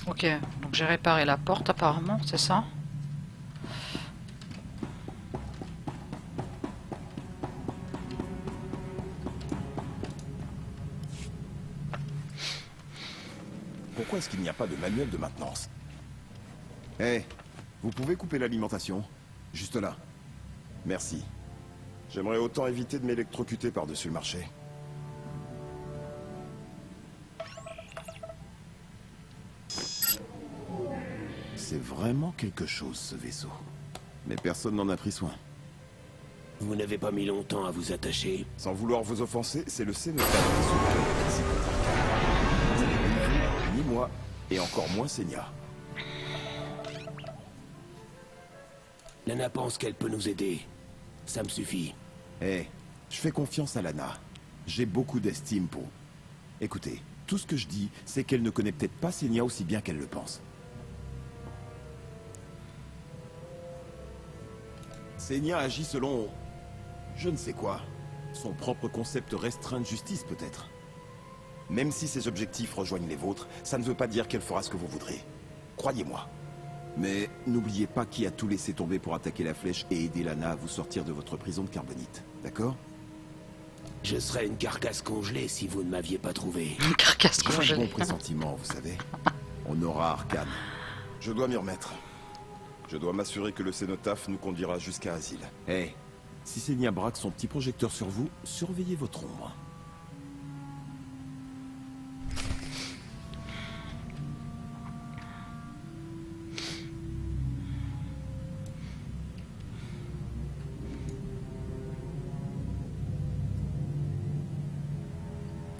Ok, donc j'ai réparé la porte apparemment, c'est ça? Pourquoi est-ce qu'il n'y a pas de manuel de maintenance? Eh, vous pouvez couper l'alimentation? Juste là. Merci. J'aimerais autant éviter de m'électrocuter par-dessus le marché. C'est vraiment quelque chose, ce vaisseau. Mais personne n'en a pris soin. Vous n'avez pas mis longtemps à vous attacher. Sans vouloir vous offenser, c'est le cénotaphe qui s'occupe de la Ni vous, ni moi, et encore moins Senya. Lana pense qu'elle peut nous aider. Ça me suffit. Eh, je fais confiance à Lana. J'ai beaucoup d'estime pour... Écoutez, tout ce que je dis, c'est qu'elle ne connaît peut-être pas Senya aussi bien qu'elle le pense. Senya agit selon... je ne sais quoi. Son propre concept restreint de justice, peut-être. Même si ses objectifs rejoignent les vôtres, ça ne veut pas dire qu'elle fera ce que vous voudrez. Croyez-moi. Mais n'oubliez pas qui a tout laissé tomber pour attaquer la flèche et aider Lana à vous sortir de votre prison de carbonite. D'accord? Je serais une carcasse congelée si vous ne m'aviez pas trouvé. Une carcasse J'ai un congelée. bon pressentiment, vous savez. On aura Arcane. Je dois m'y remettre. Je dois m'assurer que le cénotaphe nous conduira jusqu'à Asile. Eh, si Senya braque son petit projecteur sur vous, surveillez votre ombre.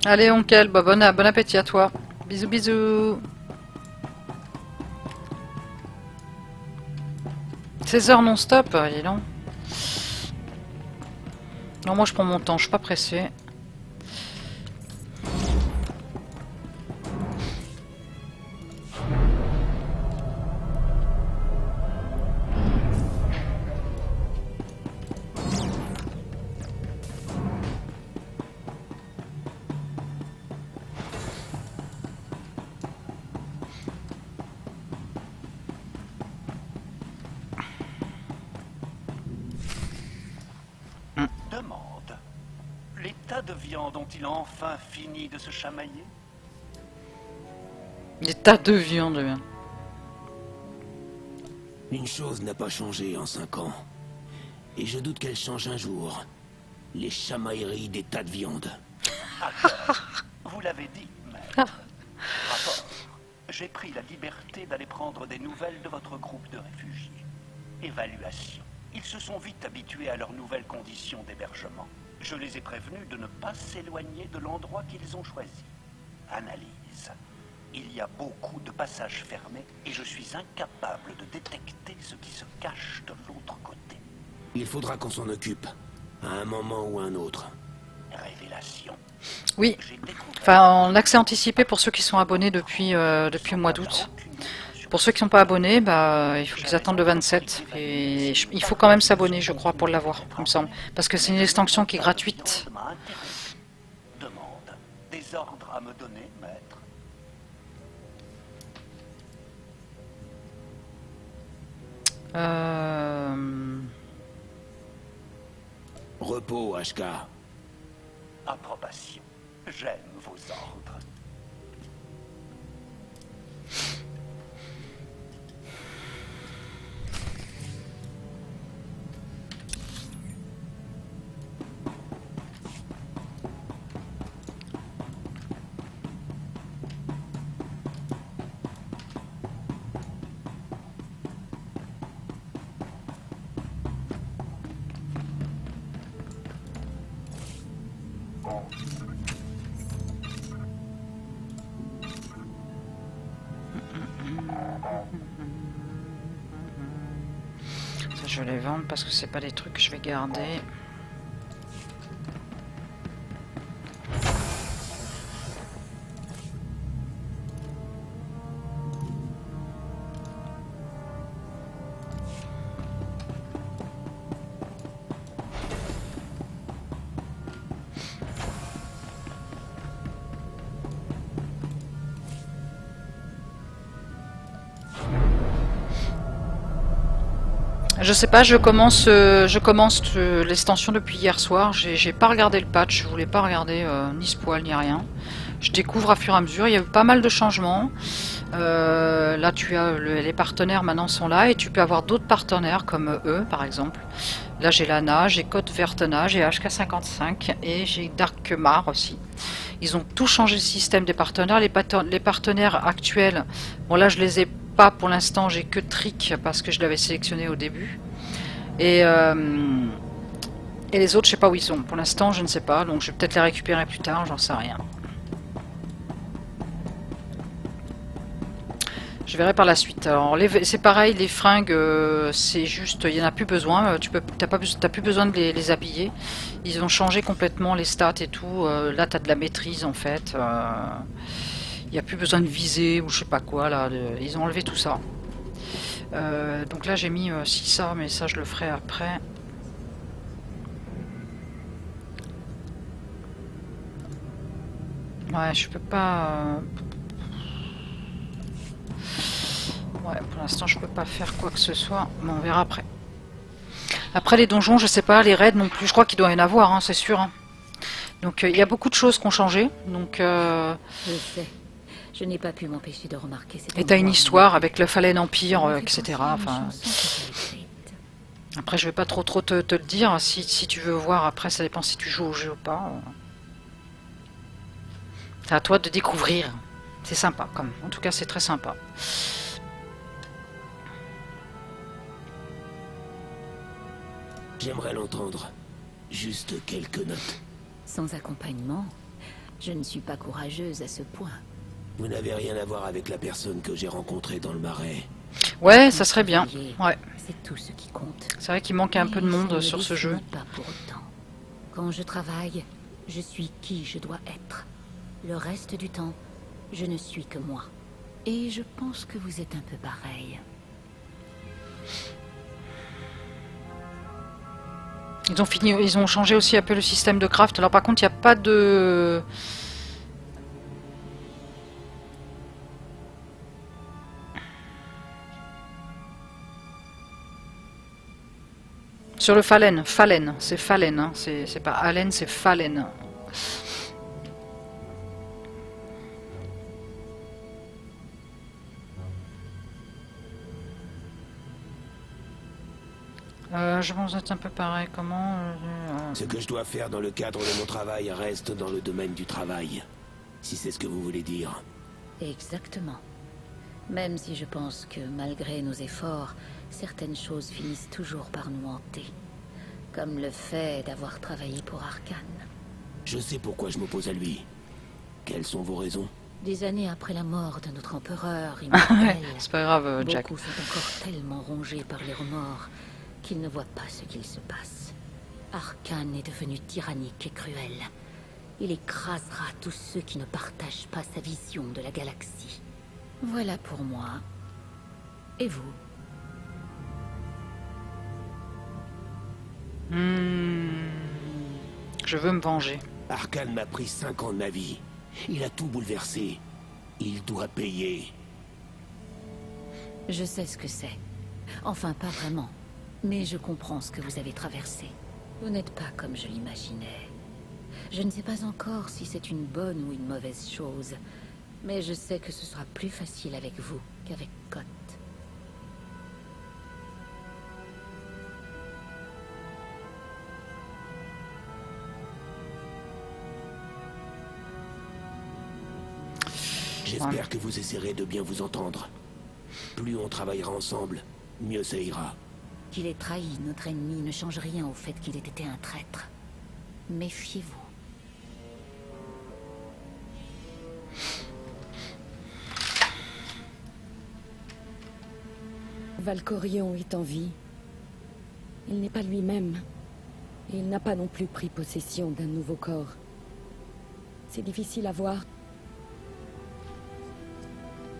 Allez, oncle, bah, bon appétit à toi. Bisous, bisous. 16 heures non-stop, il est long. Non, moi je prends mon temps, je suis pas pressé. Demande. Les tas de viande ont-ils enfin fini de se chamailler? Des tas de viande, bien. Une chose n'a pas changé en 5 ans. Et je doute qu'elle change un jour. Les chamailleries des tas de viande. Vous l'avez dit, maître. Rapport. J'ai pris la liberté d'aller prendre des nouvelles de votre groupe de réfugiés. Évaluation. Ils se sont vite habitués à leurs nouvelles conditions d'hébergement. Je les ai prévenus de ne pas s'éloigner de l'endroit qu'ils ont choisi. Analyse. Il y a beaucoup de passages fermés et je suis incapable de détecter ce qui se cache de l'autre côté. Il faudra qu'on s'en occupe, à un moment ou à un autre. Révélation. Oui. Enfin, en accès anticipé pour ceux qui sont abonnés depuis le mois d'août. Pour ceux qui ne sont pas abonnés, bah, il faut qu'ils attendent le 27. Et il faut quand même s'abonner, je crois, pour l'avoir, il me semble. Parce que c'est une extension qui est gratuite. Demande. Des ordres à me donner, maître? Repos, HK. Approbation. J'aime vos ordres. Ça, je vais les vendre parce que c'est pas des trucs que je vais garder. Je sais pas, je commence l'extension depuis hier soir. J'ai pas regardé le patch, je voulais pas regarder ni spoil ni rien. Je découvre à fur et à mesure. Il y a eu pas mal de changements. Là, tu as les partenaires maintenant sont là et tu peux avoir d'autres partenaires comme eux, par exemple. Là, j'ai Lana, j'ai Code Vertena, j'ai HK55 et j'ai Darkmar aussi. Ils ont tout changé le système des partenaires. Les partenaires actuels, bon là, je les ai pas pour l'instant, j'ai que Trick parce que je l'avais sélectionné au début. Et Et les autres, je sais pas où ils sont. Pour l'instant, je ne sais pas. Donc je vais peut-être les récupérer plus tard, j'en sais rien. Je verrai par la suite. Alors c'est pareil, les fringues, c'est juste, il n'y en a plus besoin. T'as plus besoin de les habiller. Ils ont changé complètement les stats et tout. Là, tu as de la maîtrise en fait. Il n'y a plus besoin de viser ou je sais pas quoi. Là, ils ont enlevé tout ça. Donc là, j'ai mis si ça, mais ça, je le ferai après. Ouais, je peux pas... Ouais, pour l'instant, je peux pas faire quoi que ce soit, mais on verra après. Après, les donjons, je sais pas, les raids non plus, je crois qu'il doit y en avoir, hein, c'est sûr. Hein. Donc, il y a beaucoup de choses qui ont changé. Donc, Je sais. Je n'ai pas pu m'empêcher de remarquer cette... Et t'as une histoire avec le Fallen Empire, etc. Enfin... Après, je vais pas trop te le dire. Si tu veux voir, après, ça dépend si tu joues au jeu ou pas. C'est à toi de découvrir. C'est sympa, comme. En tout cas, c'est très sympa. J'aimerais l'entendre. Juste quelques notes. Sans accompagnement, je ne suis pas courageuse à ce point. Vous n'avez rien à voir avec la personne que j'ai rencontrée dans le marais. Ouais, ça serait bien. Ouais. C'est tout ce qui compte. C'est vrai qu'il manque un peu de monde sur ce jeu. Pas pour autant. Quand je travaille, je suis qui je dois être. Le reste du temps, je ne suis que moi. Et je pense que vous êtes un peu pareil. Ils ont changé aussi un peu le système de craft. Alors par contre, il n'y a pas de... Sur le Fallen, c'est Fallen, hein. C'est pas Allen, c'est Fallen. Je pense être un peu pareil. Comment Ce que je dois faire dans le cadre de mon travail reste dans le domaine du travail. Si c'est ce que vous voulez dire. Exactement. Même si je pense que malgré nos efforts, certaines choses finissent toujours par nous hanter. Comme le fait d'avoir travaillé pour Arcane. Je sais pourquoi je m'oppose à lui. Quelles sont vos raisons? Des années après la mort de notre empereur, c'est pas grave, Jack. Beaucoup sont encore tellement rongés par les remords qu'ils ne voient pas ce qu'il se passe. Arcane est devenu tyrannique et cruel. Il écrasera tous ceux qui ne partagent pas sa vision de la galaxie. Voilà pour moi. Et vous? Je veux me venger. Arcane m'a pris 5 ans de ma vie. Il a tout bouleversé. Il doit payer. Je sais ce que c'est. Enfin, pas vraiment. Mais je comprends ce que vous avez traversé. Vous n'êtes pas comme je l'imaginais. Je ne sais pas encore si c'est une bonne ou une mauvaise chose. Mais je sais que ce sera plus facile avec vous qu'avec Koth. J'espère que vous essaierez de bien vous entendre. Plus on travaillera ensemble, mieux ça ira. Qu'il ait trahi notre ennemi ne change rien au fait qu'il ait été un traître. Méfiez-vous. Valkorion est en vie. Il n'est pas lui-même. Et il n'a pas non plus pris possession d'un nouveau corps. C'est difficile à voir.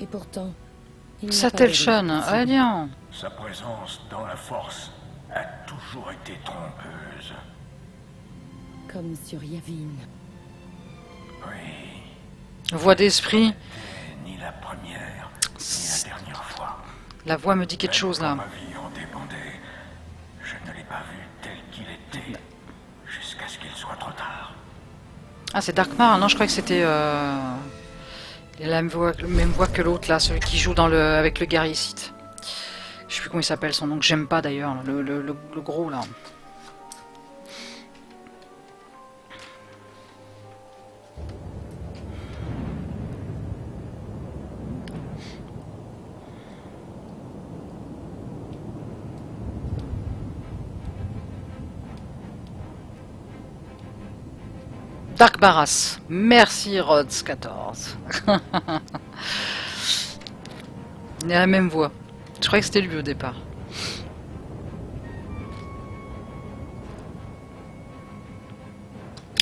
Et pourtant, il n'a pas Satel'Shan, allez bien. Sa présence dans la force a toujours été trompeuse. Comme sur Yavin. Oui. Voix d'esprit. Ni la première, ni la dernière fois. La voix me dit quelque chose là. Ma vie en dépendait. Je ne l'ai pas vu tel qu'il était, jusqu'à ce qu'il soit trop tard. Ah, c'est Darkmar. Non, je croyais que c'était la même voix que l'autre là, celui qui joue dans avec le guerrier Sith. Je sais plus comment il s'appelle son nom, que j'aime pas d'ailleurs, le gros là. Dark Barras. Merci Rods14. Il a la même voix. Je croyais que c'était lui au départ.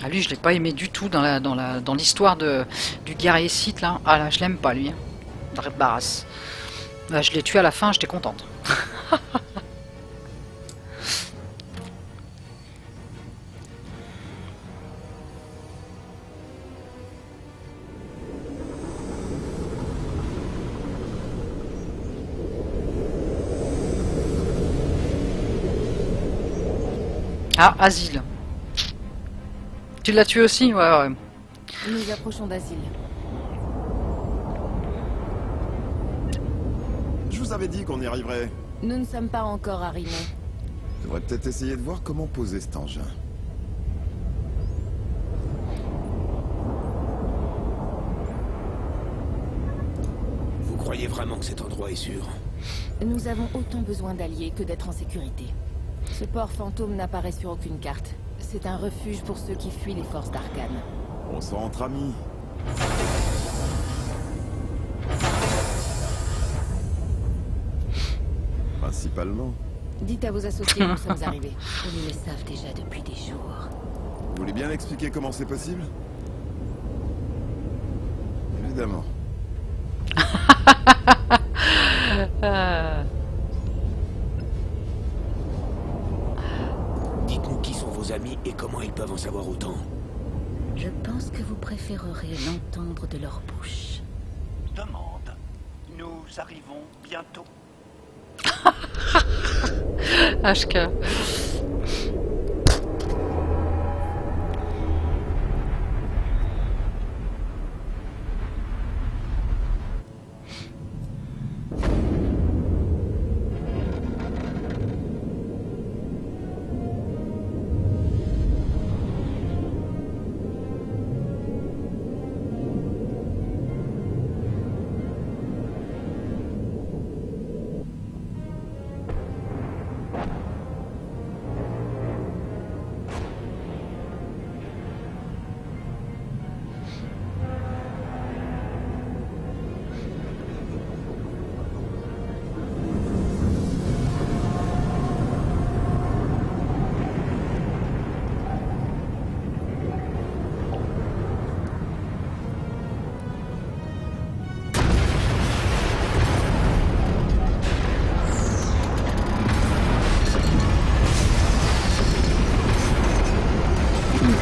Ah, lui, je l'ai pas aimé du tout dans l'histoire du guerrier Sith là. Ah là, je l'aime pas lui. Dark Barras. Là, je l'ai tué à la fin, j'étais contente. Ah, Asile. Tu l'as tué aussi? Ouais. Nous approchons d'Asile. Je vous avais dit qu'on y arriverait. Nous ne sommes pas encore arrivés. Je devrais peut-être essayer de voir comment poser cet engin. Vous croyez vraiment que cet endroit est sûr? Nous avons autant besoin d'alliés que d'être en sécurité. Ce port fantôme n'apparaît sur aucune carte. C'est un refuge pour ceux qui fuient les forces d'Arkane. On sera entre amis. Principalement. Dites à vos associés que nous sommes arrivés. Ils le savent déjà depuis des jours. Vous voulez bien expliquer comment c'est possible? Évidemment. Dites-nous qui sont vos amis et comment ils peuvent en savoir autant. Je pense que vous préférerez l'entendre de leur bouche. Demande. Nous arrivons bientôt. HK.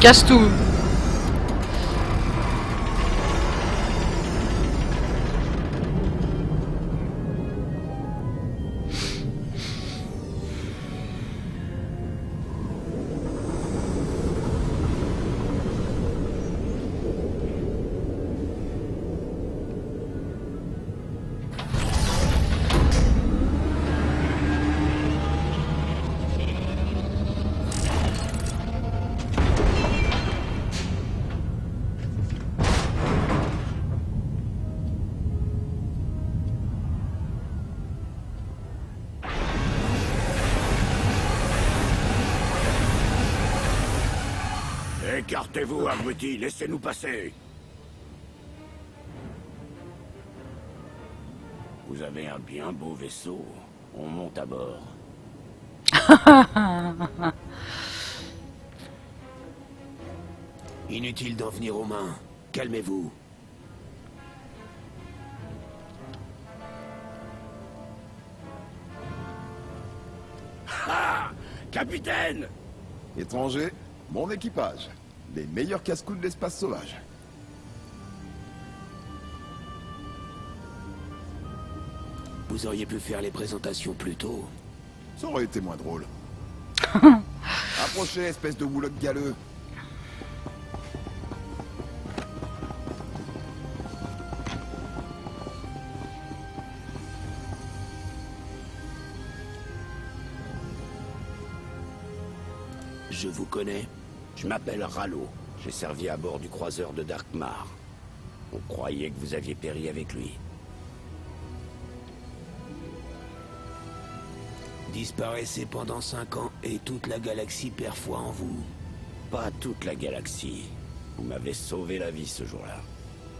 Casse tout. Écartez-vous, abrutis, laissez-nous passer. Vous avez un bien beau vaisseau. On monte à bord. Inutile d'en venir aux mains. Calmez-vous. Ah! Capitaine! Étranger, mon équipage. Les meilleurs casse-coups de l'espace sauvage. Vous auriez pu faire les présentations plus tôt. Ça aurait été moins drôle. Approchez, espèce de wouloc galeux. Je vous connais. Je m'appelle Rallo. J'ai servi à bord du croiseur de Darkmar. On croyait que vous aviez péri avec lui. Disparaissez pendant 5 ans et toute la galaxie perd foi en vous. Pas toute la galaxie. Vous m'avez sauvé la vie ce jour-là.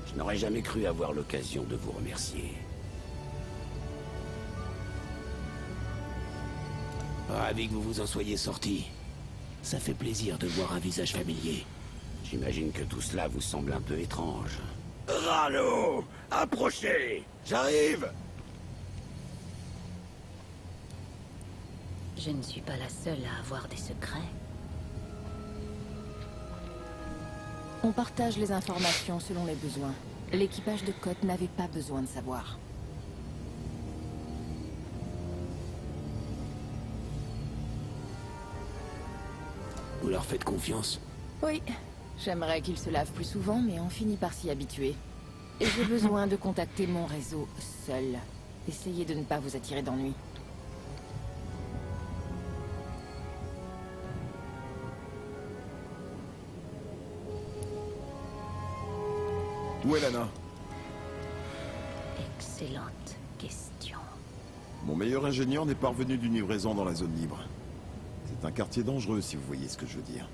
Je n'aurais jamais cru avoir l'occasion de vous remercier. Ravi que vous vous en soyez sorti. Ça fait plaisir de voir un visage familier. J'imagine que tout cela vous semble un peu étrange. Ralo, approchez. J'arrive. Je ne suis pas la seule à avoir des secrets. On partage les informations selon les besoins. L'équipage de Côte n'avait pas besoin de savoir. Vous leur faites confiance? Oui. J'aimerais qu'ils se lavent plus souvent, mais on finit par s'y habituer. Et j'ai besoin de contacter mon réseau seul. Essayez de ne pas vous attirer d'ennui. Où est Lana? Excellente question. Mon meilleur ingénieur n'est pas revenu d'une livraison dans la zone libre. C'est un quartier dangereux, si vous voyez ce que je veux dire.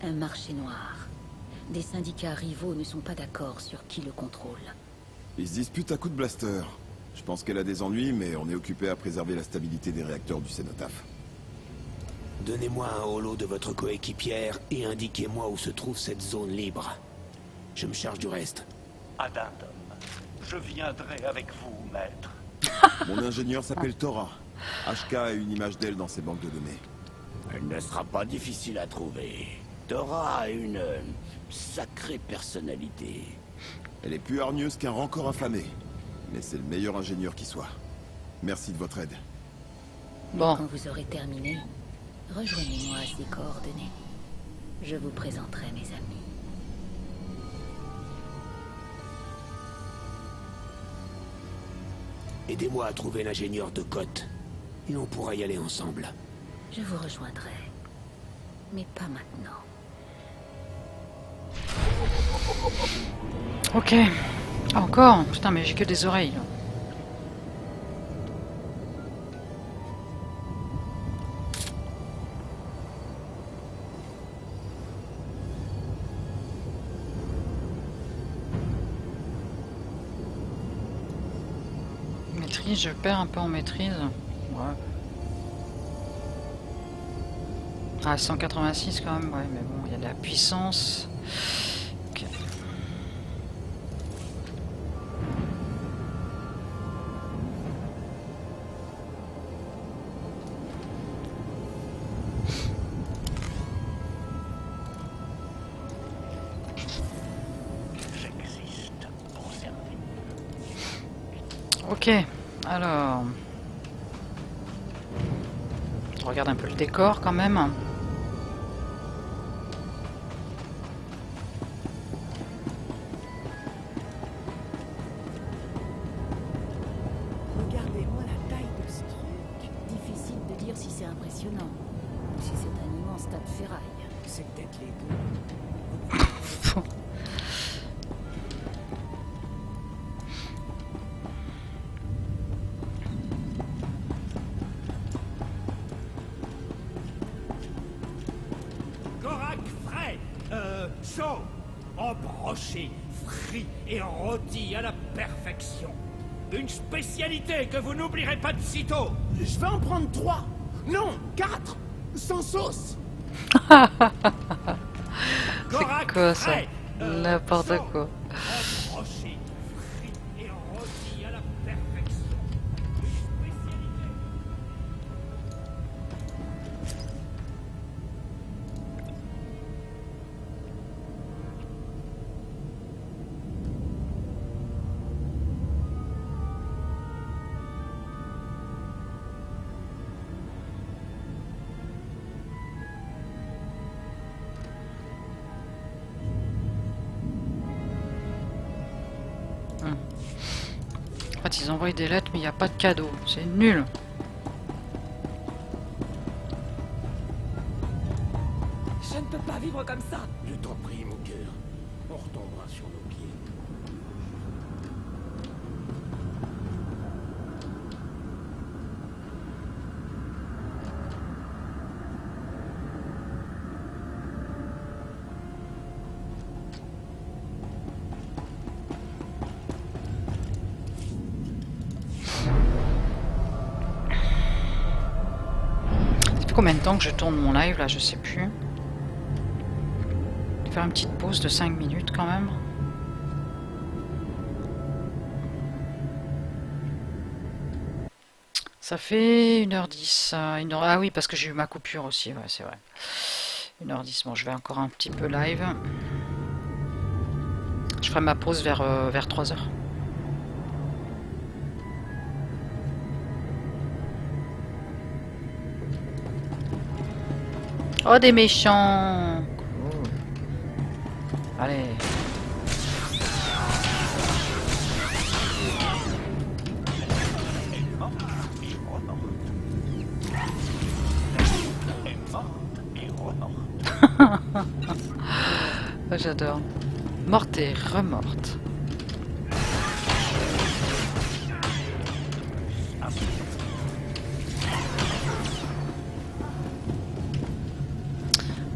Un marché noir. Des syndicats rivaux ne sont pas d'accord sur qui le contrôle. Ils se disputent à coups de blaster. Je pense qu'elle a des ennuis, mais on est occupé à préserver la stabilité des réacteurs du Cénotaphe. Donnez-moi un holo de votre coéquipière et indiquez-moi où se trouve cette zone libre. Je me charge du reste. Addendum, je viendrai avec vous, maître. Mon ingénieur s'appelle Tora. HK a une image d'elle dans ses banques de données. Elle ne sera pas difficile à trouver. Tora a une sacrée personnalité. Elle est plus hargneuse qu'un rancor affamé. Mais c'est le meilleur ingénieur qui soit. Merci de votre aide. Bon. Quand vous aurez terminé, rejoignez-moi à ces coordonnées. Je vous présenterai mes amis. Aidez-moi à trouver l'ingénieur de Côte. Et on pourra y aller ensemble. Je vous rejoindrai. Mais pas maintenant. Ok. Encore? Putain, mais j'ai que des oreilles. Là. Maîtrise, je perds un peu en maîtrise. Ouais. Ah, 186 quand même, ouais, mais bon, il y a de la puissance. Ok. J'existe pour servir. Ok, alors... On regarde un peu le décor quand même. Regardez-moi la taille de ce truc. Difficile de dire si c'est impressionnant. Ou si c'est un immense tas de ferraille. C'est peut-être les deux. Chaud, embroché, frit et rôti à la perfection. Une spécialité que vous n'oublierez pas de sitôt. Je vais en prendre 3. Non, 4. Sans sauce. C'est quoi ça? N'importe quoi. Embroché, frit et rôti à la perfection. Une spécialité. En fait, ils envoient des lettres, mais il n'y a pas de cadeau. C'est nul. Je ne peux pas vivre comme ça. Je t'en prie, mon cœur. On retombera sur nos pieds. combien de temps que je tourne mon live là, je sais plus. Je vais faire une petite pause de 5 minutes quand même. Ça fait 1h10. Ah oui, parce que j'ai eu ma coupure aussi, ouais, c'est vrai. 1h10, bon, je vais encore un petit peu live. Je ferai ma pause vers 3h. Oh, des méchants! Cool. Allez. J'adore. Morte et remorte.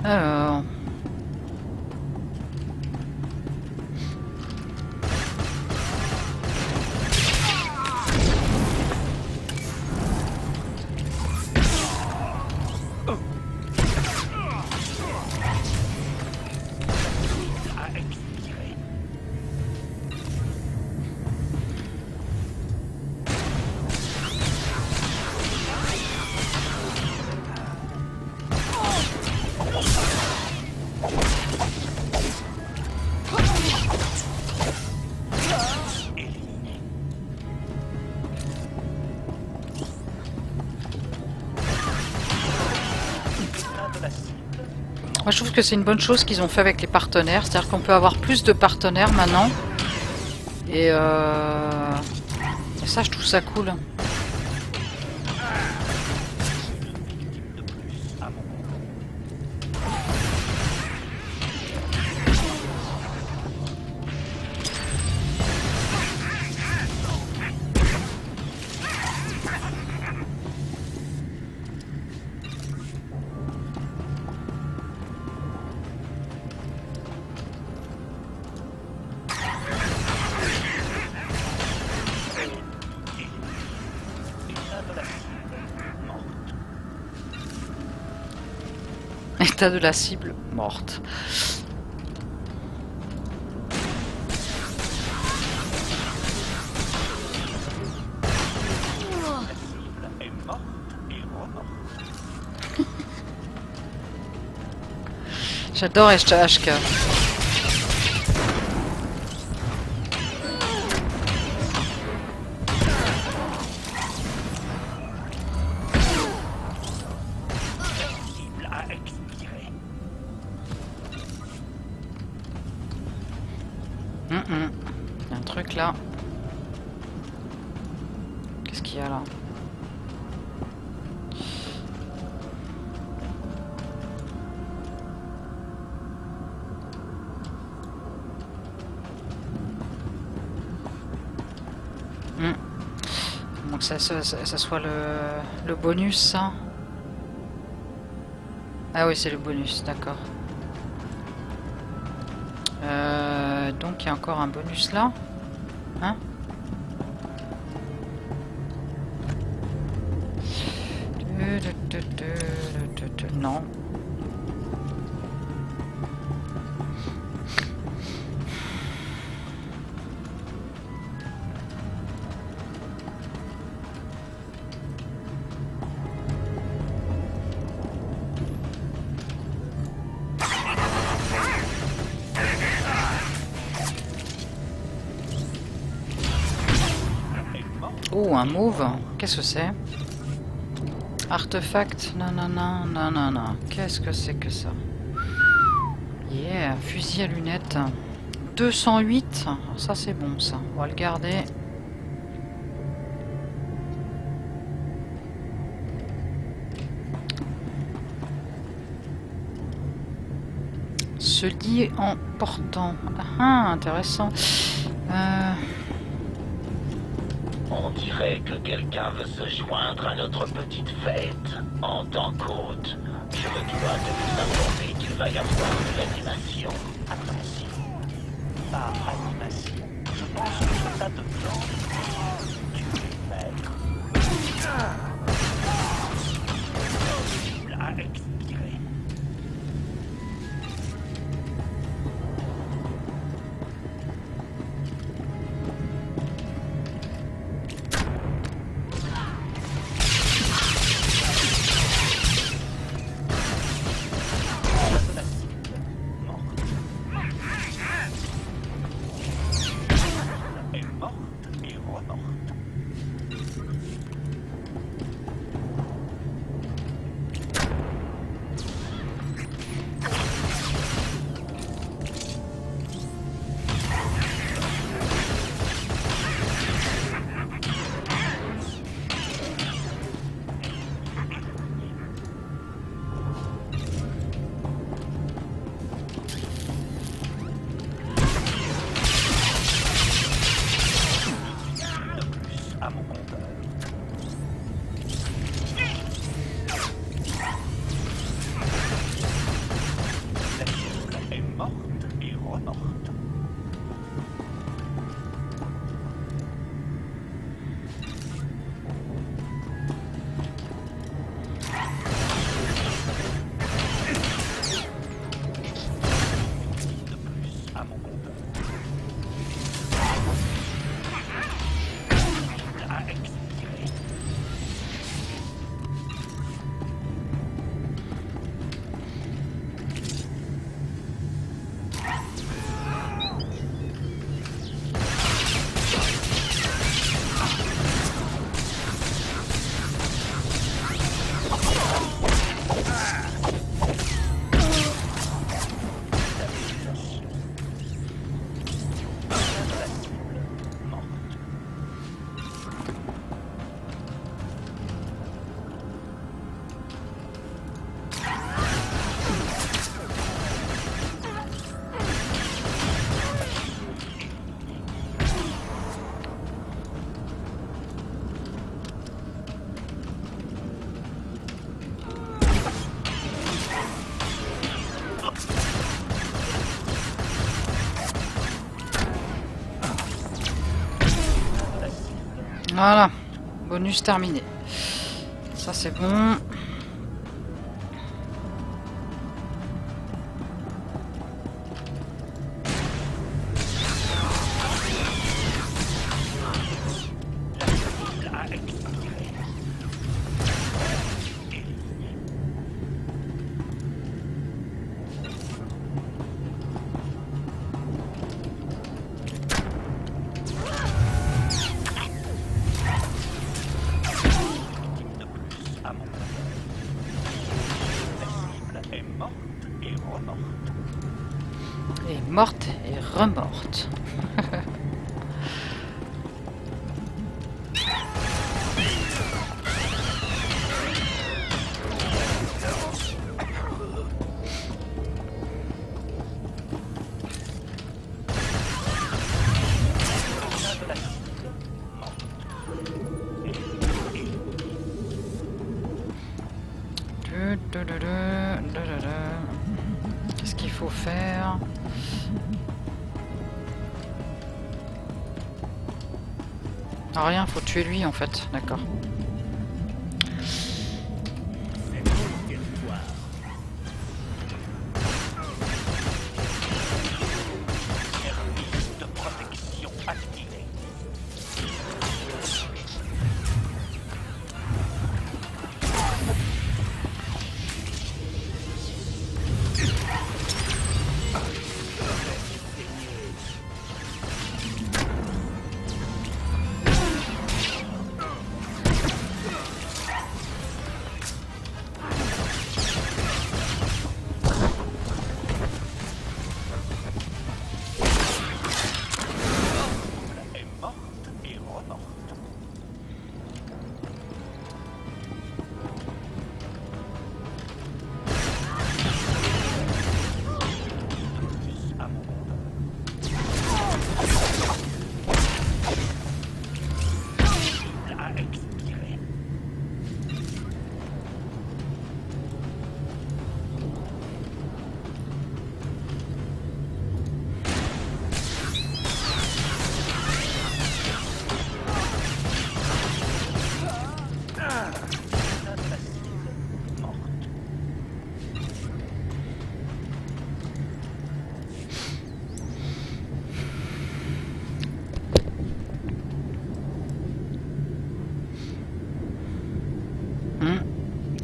Alors... Moi, je trouve que c'est une bonne chose qu'ils ont fait avec les partenaires, c'est-à-dire qu'on peut avoir plus de partenaires maintenant. Et ça, je trouve ça cool. État de la cible morte. J'adore HK. Il y a un truc là. Qu'est-ce qu'il y a là? Donc ça soit le bonus, ça. Ah oui, c'est le bonus, d'accord. Donc il y a encore un bonus là. Hein? Non. Oh, un move. Qu'est-ce que c'est? Artefact. Non, non, non, non, non, non. Qu'est-ce que c'est que ça? Yeah, fusil à lunettes. 208. Ça, c'est bon, ça. On va le garder. Se lie en portant. Ah, intéressant. On dirait que quelqu'un veut se joindre à notre petite fête. En tant qu'hôte, je me dois de vous informer qu'il va y avoir de l'animation. Attention. Par animation, je pense que ce tas de blanc, tu es maître. Voilà, bonus terminé. Ça c'est bon. Morte et remorte. Qu'est-ce qu'il faut faire? Ah, rien, faut tuer lui en fait, d'accord.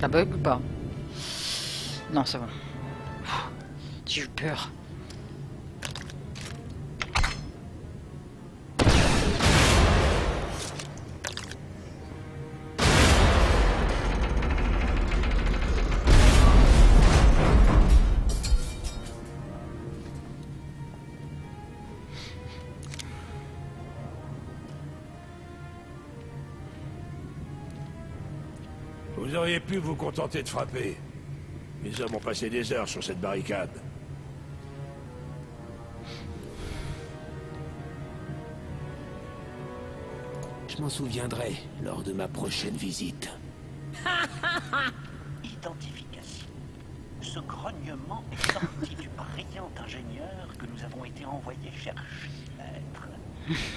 Ça bug ou pas? Non, c'est bon. J'ai eu peur. Vous auriez pu vous contenter de frapper. Les hommes ont passé des heures sur cette barricade. Je m'en souviendrai lors de ma prochaine visite. Identification. Ce grognement est sorti du brillant ingénieur que nous avons été envoyés chercher, maître.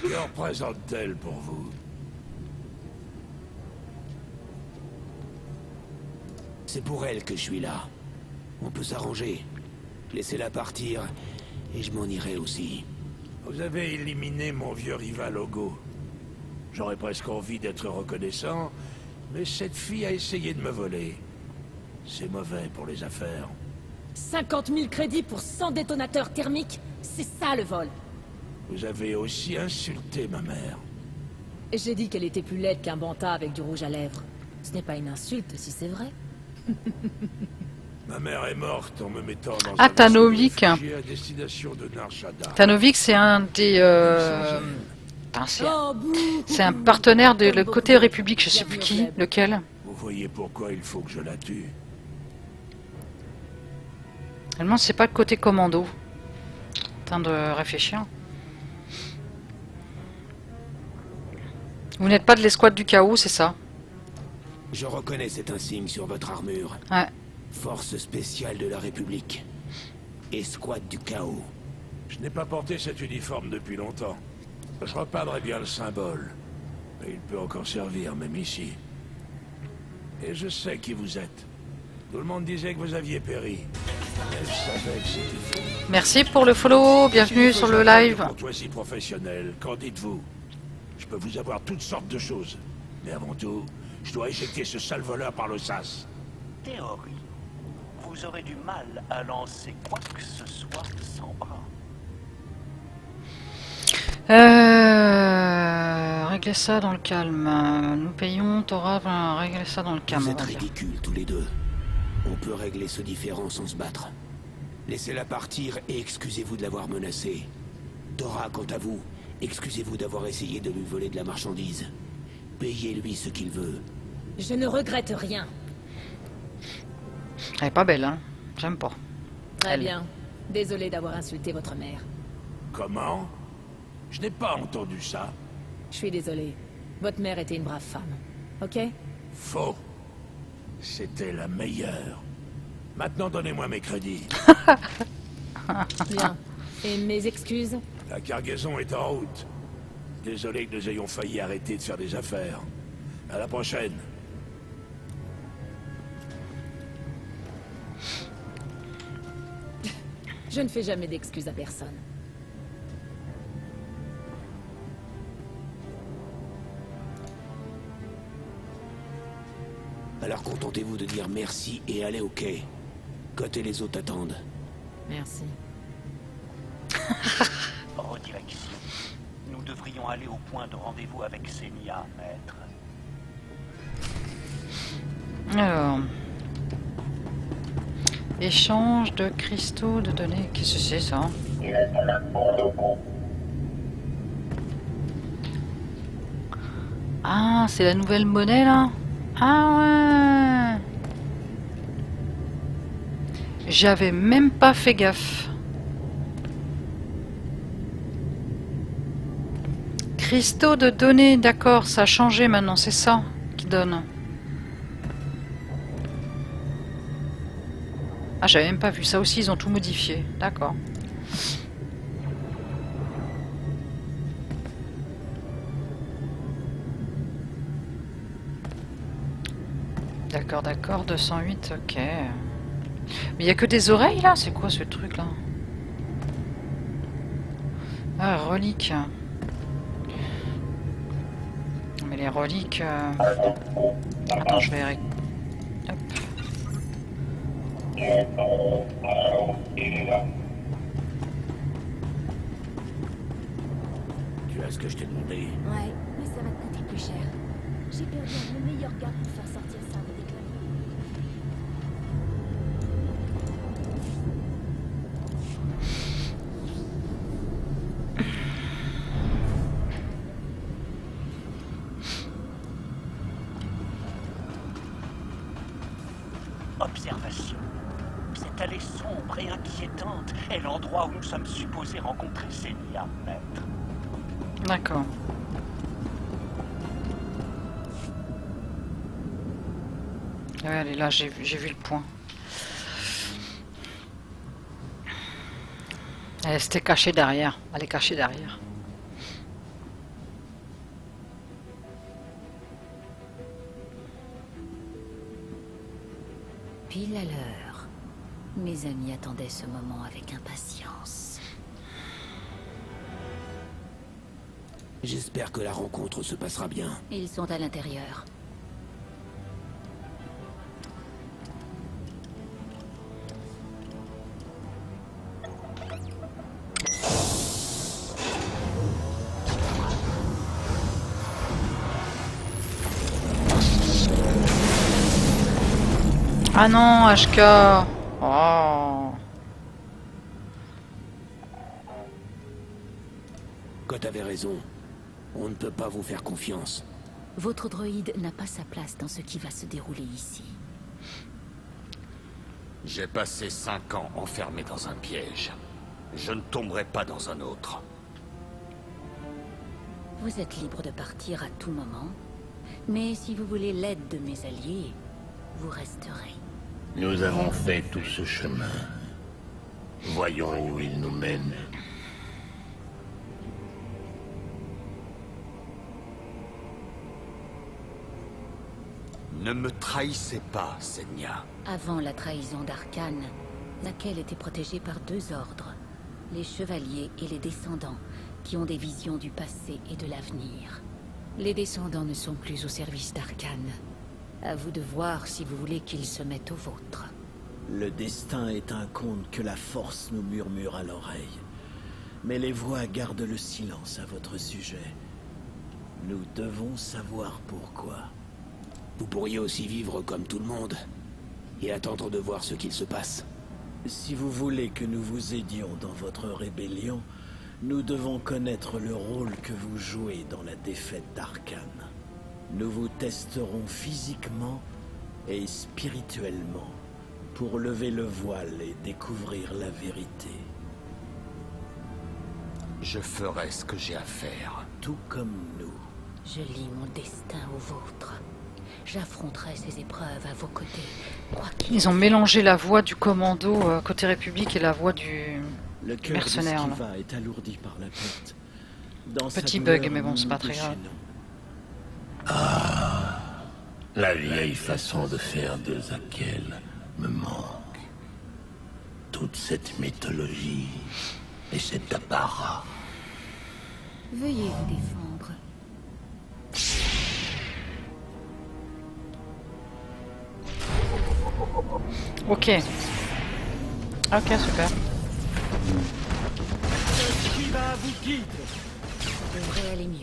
Que représente-t-elle pour vous? C'est pour elle que je suis là. On peut s'arranger. Laissez-la partir, et je m'en irai aussi. Vous avez éliminé mon vieux rival Ogo. J'aurais presque envie d'être reconnaissant, mais cette fille a essayé de me voler. C'est mauvais pour les affaires. 50 000 crédits pour 100 détonateurs thermiques, c'est ça le vol. Vous avez aussi insulté ma mère. J'ai dit qu'elle était plus laide qu'un banta avec du rouge à lèvres. Ce n'est pas une insulte si c'est vrai. Ma mère est morte en me mettant dans un Tanovic. à destination de Nar Shaddaa. Tanovic, c'est un des... c'est un partenaire de le côté République, je sais plus qui, lequel. Vous voyez pourquoi il faut que je la tue. Finalement, c'est pas le côté commando. En train de réfléchir. Vous n'êtes pas de l'escouade du chaos, c'est ça? Je reconnais cet insigne sur votre armure. Ouais. Force spéciale de la République. Escouade du chaos. Je n'ai pas porté cet uniforme depuis longtemps. Je repeindrai bien le symbole. Mais il peut encore servir, même ici. Et je sais qui vous êtes. Tout le monde disait que vous aviez péri. Mais je savais que c'était faux. Merci pour le follow, bienvenue sur le live. Pour toi si professionnel, qu'en dites-vous? Je peux vous avoir toutes sortes de choses. Mais avant tout, je dois éjecter ce sale voleur par le sas. Théorie. Vous aurez du mal à lancer quoi que ce soit sans bras. Réglez ça dans le calme. Nous payons, t'auras réglé ça dans le calme. Vous êtes ridicules tous les deux. On peut régler ce différend sans se battre. Laissez-la partir et excusez-vous de l'avoir menacée. Dora, quant à vous, excusez-vous d'avoir essayé de lui voler de la marchandise. Payez-lui ce qu'il veut. Je ne regrette rien. Elle est pas belle, hein. J'aime pas. Très bien. Désolé d'avoir insulté votre mère. Comment? Je n'ai pas entendu ça. Je suis désolé. Votre mère était une brave femme. Ok? Faux. C'était la meilleure. Maintenant, donnez-moi mes crédits. Bien. Et mes excuses? La cargaison est en route. Désolé que nous ayons failli arrêter de faire des affaires. À la prochaine. Je ne fais jamais d'excuses à personne. Alors contentez-vous de dire merci et allez au quai. Cotte et les autres attendent. Merci. Redirection. Nous devrions aller au point de rendez-vous avec Senya, maître. Alors... Échange de cristaux de données. Qu'est-ce que c'est ça? Ah, c'est la nouvelle monnaie là? Ah ouais. J'avais même pas fait gaffe. Cristaux de données, d'accord, ça a changé maintenant, c'est ça qui donne. Ah, j'avais même pas vu ça aussi, ils ont tout modifié. D'accord. D'accord, d'accord, 208, ok. Mais il n'y a que des oreilles là? C'est quoi ce truc là? Ah, reliques. Mais les reliques... Attends, je vais... Hop. Tu as ce que je t'ai demandé? Ouais, mais ça va te coûter plus cher. J'ai perdu le meilleur gars pour faire sortir ça de déclarer. Observation. Cette allée sombre et inquiétante est l'endroit où nous sommes supposés rencontrer Senya, maître. D'accord. Ouais, elle est là, j'ai vu le point. Elle s'était cachée derrière. Elle est cachée derrière. Pile à l'heure. Mes amis attendaient ce moment avec impatience. J'espère que la rencontre se passera bien. Ils sont à l'intérieur. Ah non, HK. Oh. Cotte avait raison. On ne peut pas vous faire confiance. Votre droïde n'a pas sa place dans ce qui va se dérouler ici. J'ai passé 5 ans enfermé dans un piège. Je ne tomberai pas dans un autre. Vous êtes libre de partir à tout moment. Mais si vous voulez l'aide de mes alliés, vous resterez. Nous avons fait tout ce chemin. Voyons où il nous mène. Ne me trahissez pas, Senya. Avant la trahison d'Arcane, laquelle était protégée par 2 ordres, les chevaliers et les descendants, qui ont des visions du passé et de l'avenir. Les descendants ne sont plus au service d'Arcane. À vous de voir si vous voulez qu'ils se mettent au vôtre. Le destin est un conte que la force nous murmure à l'oreille. Mais les voix gardent le silence à votre sujet. Nous devons savoir pourquoi. Vous pourriez aussi vivre comme tout le monde et attendre de voir ce qu'il se passe. Si vous voulez que nous vous aidions dans votre rébellion, nous devons connaître le rôle que vous jouez dans la défaite d'Arcane. Nous vous testerons physiquement et spirituellement pour lever le voile et découvrir la vérité. Je ferai ce que j'ai à faire. Tout comme nous. Je lie mon destin au vôtre. J'affronterai ces épreuves à vos côtés. Ils ont mélangé la voix du commando côté République et la voix du Le cœur mercenaire. d'Esquiva est alourdi par la perte. Dans Petit sa bug, douleur, mais bon, nous c'est pas nous très grave. déchaînons. Ah, la vieille façon de faire de Zakel me manque. Toute cette mythologie et cet apparat. Veuillez vous défendre. Ok. Ok, super. Esquiva vous guide. Ça devrait aller mieux.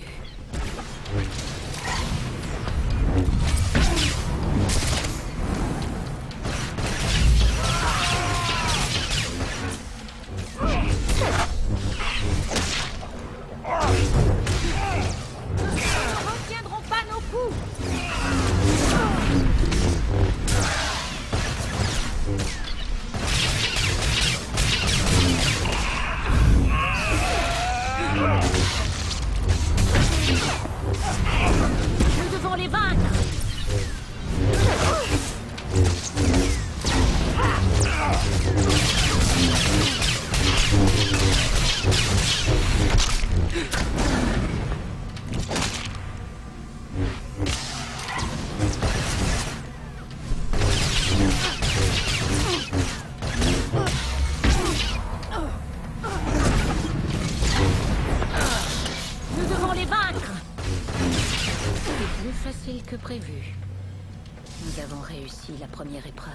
Nous ne retiendrons pas nos coups. Nous devons les vaincre. Nous devons les vaincre. C'est plus facile que prévu. Nous avons réussi la première épreuve.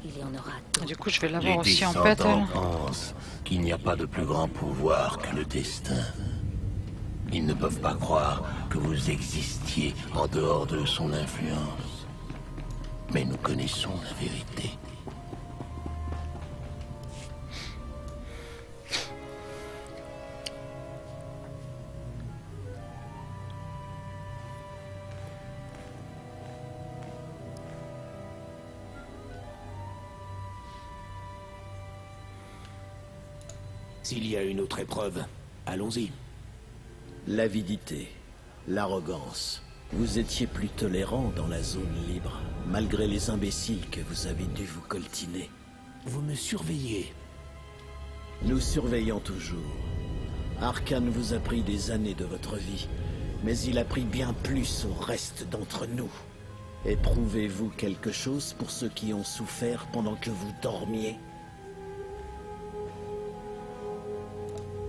Il y en aura d'autres. Du coup, je vais Les l'avoir aussi en pète, descendants elle. pensent qu'il n'y a pas de plus grand pouvoir que le destin. Ils ne peuvent pas croire que vous existiez en dehors de son influence. Mais nous connaissons la vérité. S'il y a une autre épreuve, allons-y. L'avidité, l'arrogance. Vous étiez plus tolérant dans la zone libre, malgré les imbéciles que vous avez dû vous coltiner. Vous me surveillez. Nous surveillons toujours. Arcane vous a pris des années de votre vie, mais il a pris bien plus au reste d'entre nous. Éprouvez-vous quelque chose pour ceux qui ont souffert pendant que vous dormiez?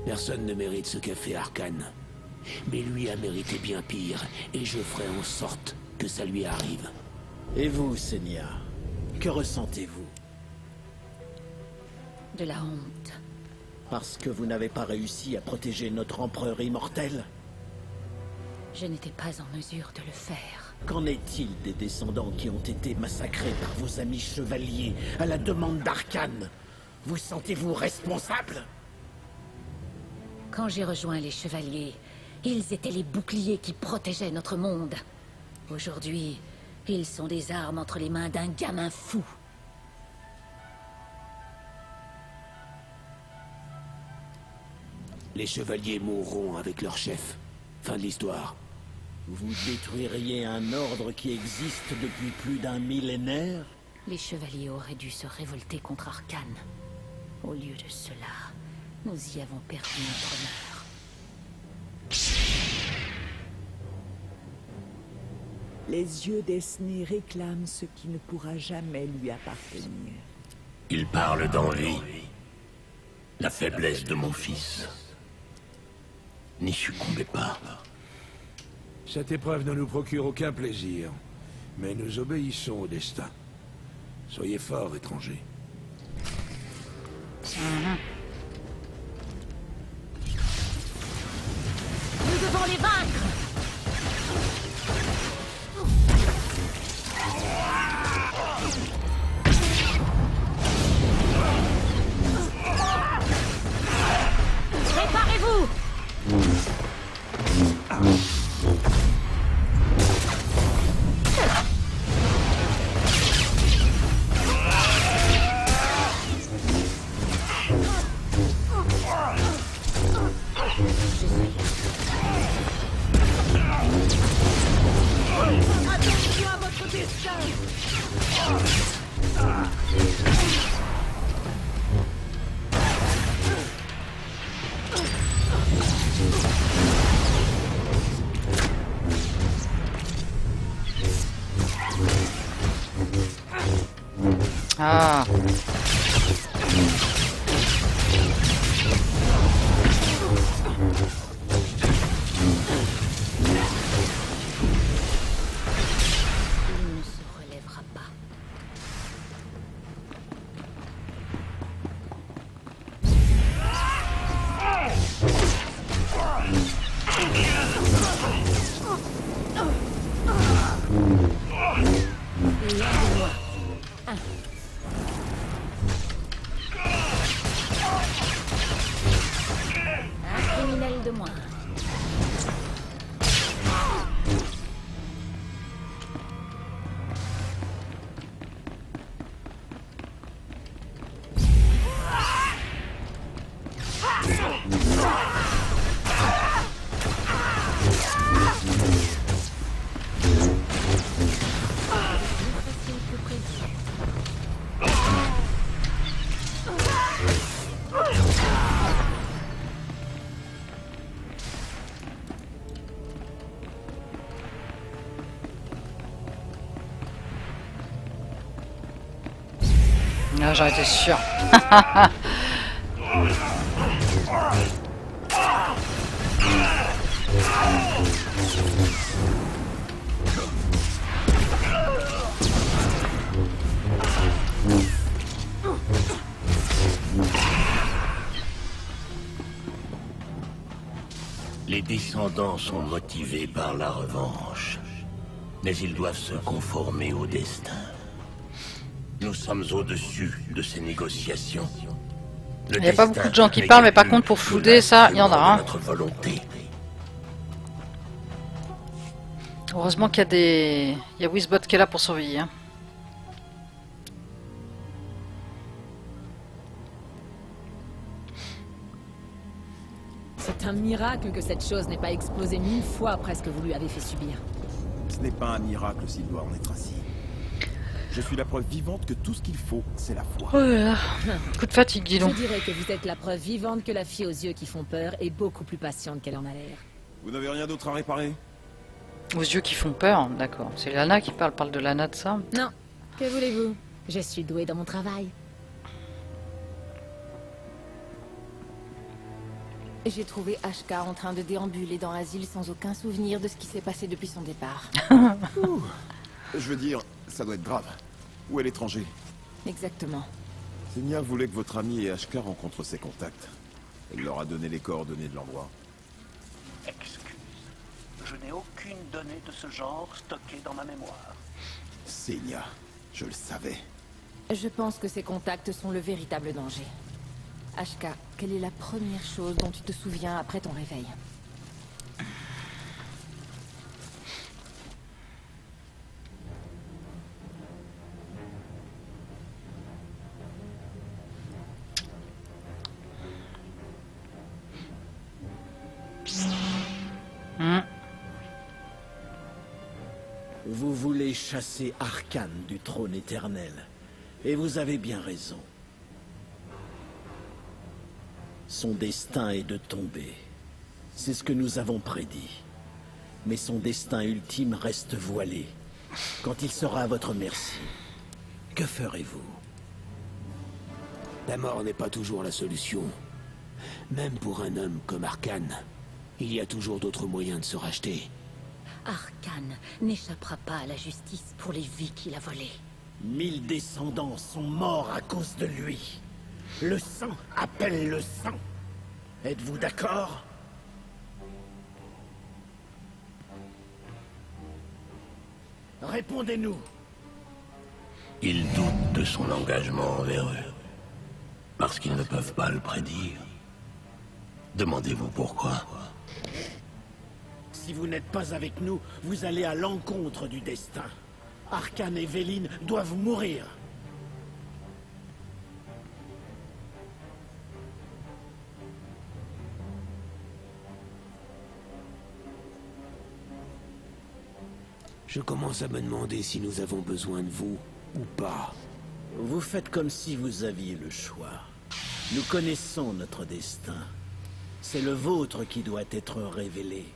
Personne ne mérite ce qu'a fait Arcane. Mais lui a mérité bien pire, et je ferai en sorte que ça lui arrive. Et vous, Senya, que ressentez-vous? De la honte. Parce que vous n'avez pas réussi à protéger notre empereur immortel? Je n'étais pas en mesure de le faire. Qu'en est-il des descendants qui ont été massacrés par vos amis chevaliers à la demande d'Arcane? Vous sentez-vous responsable? Quand j'ai rejoint les chevaliers, ils étaient les boucliers qui protégeaient notre monde. Aujourd'hui, ils sont des armes entre les mains d'un gamin fou. Les chevaliers mourront avec leur chef. Fin de l'histoire. Vous détruiriez un ordre qui existe depuis plus d'un millénaire? Les chevaliers auraient dû se révolter contre Arcane. Au lieu de cela, nous y avons perdu notre honneur. Les yeux d'Esnée réclament ce qui ne pourra jamais lui appartenir. Il parle d'envie. La faiblesse de mon fils. N'y succombez pas. Cette épreuve ne nous procure aucun plaisir, mais nous obéissons au destin. Soyez forts, étrangers. Nous devons les vaincre. Préparez-vous. Attention à votre destin. Ah. Il ne se relèvera pas. Un criminel de moins. Ah, j'en étais sûr. Les descendants sont motivés par la revanche, mais ils doivent se conformer au destin. Nous sommes au-dessus de ces négociations. Il n'y a pas beaucoup de gens qui parlent, mais par contre pour flouder ça, il y en a un. Notre volonté. Heureusement qu'il y a des... Il y a Wizbot qui est là pour surveiller. Hein. C'est un miracle que cette chose n'ait pas explosé 1000 fois après ce que vous lui avez fait subir. Ce n'est pas un miracle s'il doit en être ainsi. Je suis la preuve vivante que tout ce qu'il faut, c'est la foi. Oh là là. Coup de fatigue, dis donc. Je dirais que vous êtes la preuve vivante que la fille aux yeux qui font peur est beaucoup plus patiente qu'elle en a l'air. Vous n'avez rien d'autre à réparer? Aux yeux qui font peur, d'accord. C'est Lana qui parle de Lana de ça. Non, que voulez-vous? Je suis douée dans mon travail. J'ai trouvé Ashka en train de déambuler dans l'asile sans aucun souvenir de ce qui s'est passé depuis son départ. Je veux dire, ça doit être grave. Où est l'étranger? Exactement. Senya voulait que votre ami et Ashka rencontrent ses contacts. Elle leur a donné les coordonnées de l'endroit. Excuse. Je n'ai aucune donnée de ce genre stockée dans ma mémoire. Senya, je le savais. Je pense que ces contacts sont le véritable danger. Ashka, quelle est la première chose dont tu te souviens après ton réveil? Vous voulez chasser Arcane du trône éternel. Et vous avez bien raison. Son destin est de tomber. C'est ce que nous avons prédit. Mais son destin ultime reste voilé. Quand il sera à votre merci, que ferez-vous? La mort n'est pas toujours la solution. Même pour un homme comme Arcane, il y a toujours d'autres moyens de se racheter. Arcane n'échappera pas à la justice pour les vies qu'il a volées. 1000 descendants sont morts à cause de lui. Le sang appelle le sang. Êtes-vous d'accord? Répondez-nous. Ils doutent de son engagement envers eux. Parce qu'ils ne peuvent pas le prédire. Demandez-vous pourquoi. Si vous n'êtes pas avec nous, vous allez à l'encontre du destin. Arcane et Véline doivent mourir. Je commence à me demander si nous avons besoin de vous ou pas. Vous faites comme si vous aviez le choix. Nous connaissons notre destin. C'est le vôtre qui doit être révélé.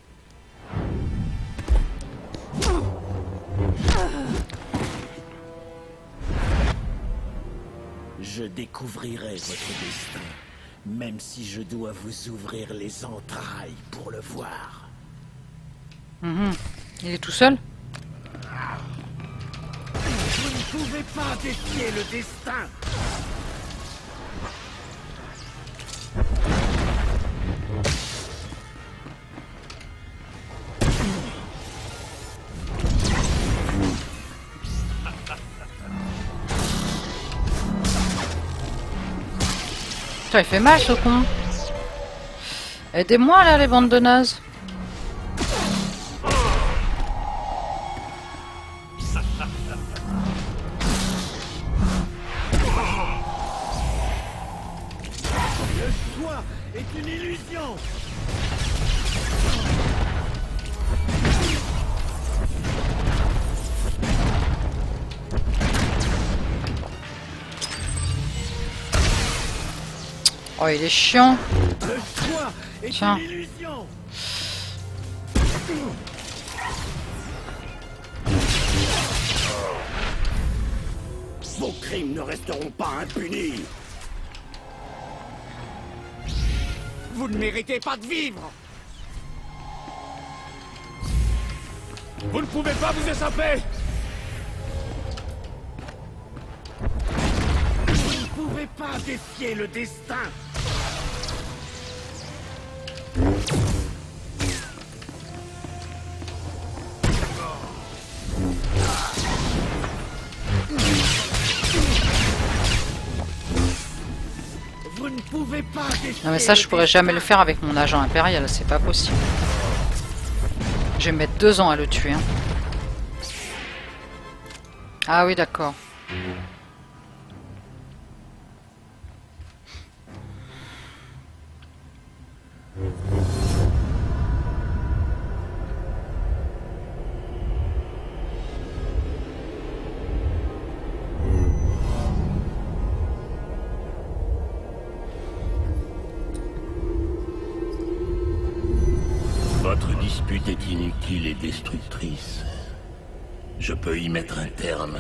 Je découvrirai votre destin, même si je dois vous ouvrir les entrailles pour le voir. Il est tout seul? Vous ne pouvez pas défier le destin! Putain, il fait mal ce con. Aidez-moi là, les bandes de nazes. Le choix est une illusion. Oh, il est chiant. Le choix est Tiens. une illusion. Vos crimes ne resteront pas impunis. Vous ne méritez pas de vivre. Vous ne pouvez pas vous échapper! Vous ne pouvez pas défier le destin. Vous ne pouvez pas défier. Non mais ça je pourrais jamais le faire avec mon agent impérial, c'est pas possible. Je vais mettre 2 ans à le tuer. Hein. Ah oui d'accord. Votre dispute est inutile et destructrice. Je peux y mettre un terme,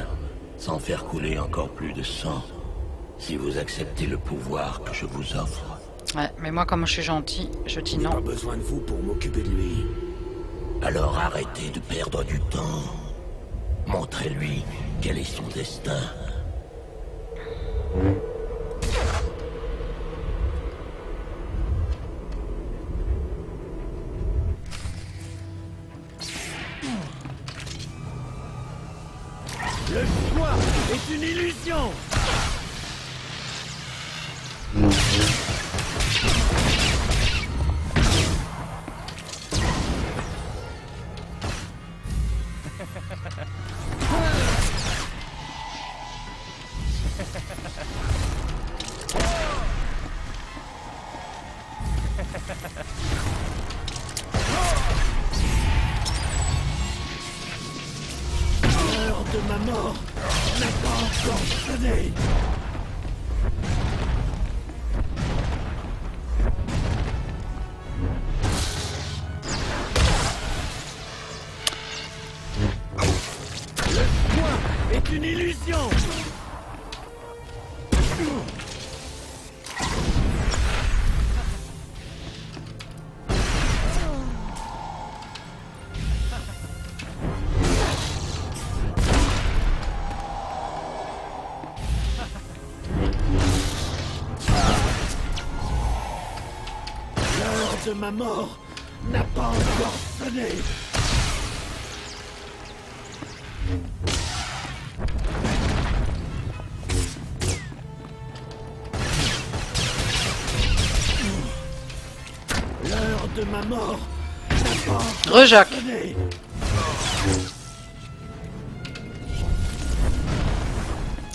sans faire couler encore plus de sang, si vous acceptez le pouvoir que je vous offre. Ouais, mais moi comme je suis gentil, je dis non. Pas besoin de vous pour m'occuper de lui. Alors arrêtez de perdre du temps. Montrez-lui quel est son destin. Le choix est une illusion. L'heure de ma mort n'a pas encore sonné. de ma mort n'a pas encore sonné. L'heure de ma mort n'a pas encore sonné.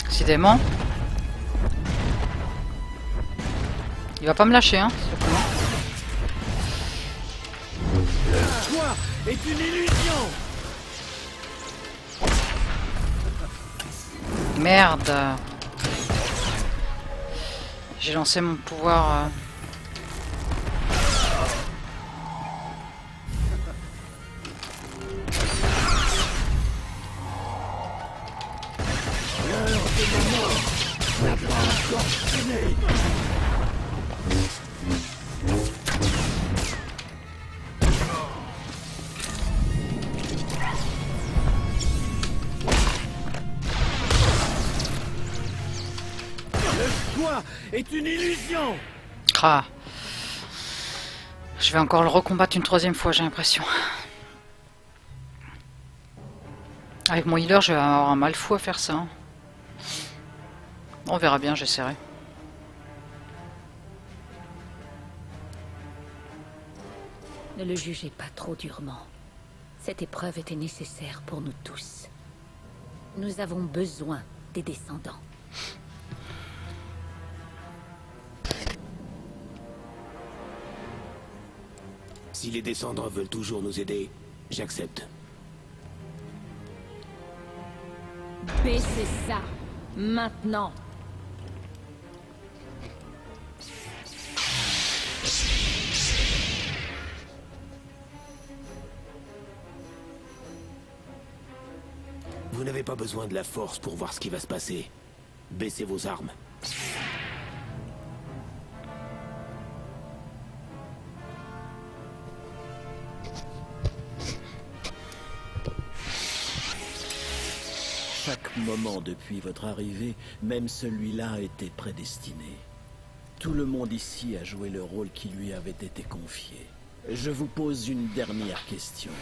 Décidément. Il va pas me lâcher, hein. Le choix est une illusion. Merde. J'ai lancé mon pouvoir. Est une illusion. Ah. Je vais encore le recombattre une troisième fois, j'ai l'impression. Avec mon healer, je vais avoir un mal fou à faire ça. Hein. On verra bien, j'essaierai. Ne le jugez pas trop durement. Cette épreuve était nécessaire pour nous tous. Nous avons besoin des descendants. Si les descendants veulent toujours nous aider, j'accepte. Baissez ça, maintenant. Vous n'avez pas besoin de la force pour voir ce qui va se passer. Baissez vos armes. Chaque moment depuis votre arrivée, même celui-là était prédestiné. Tout le monde ici a joué le rôle qui lui avait été confié. Je vous pose une dernière question.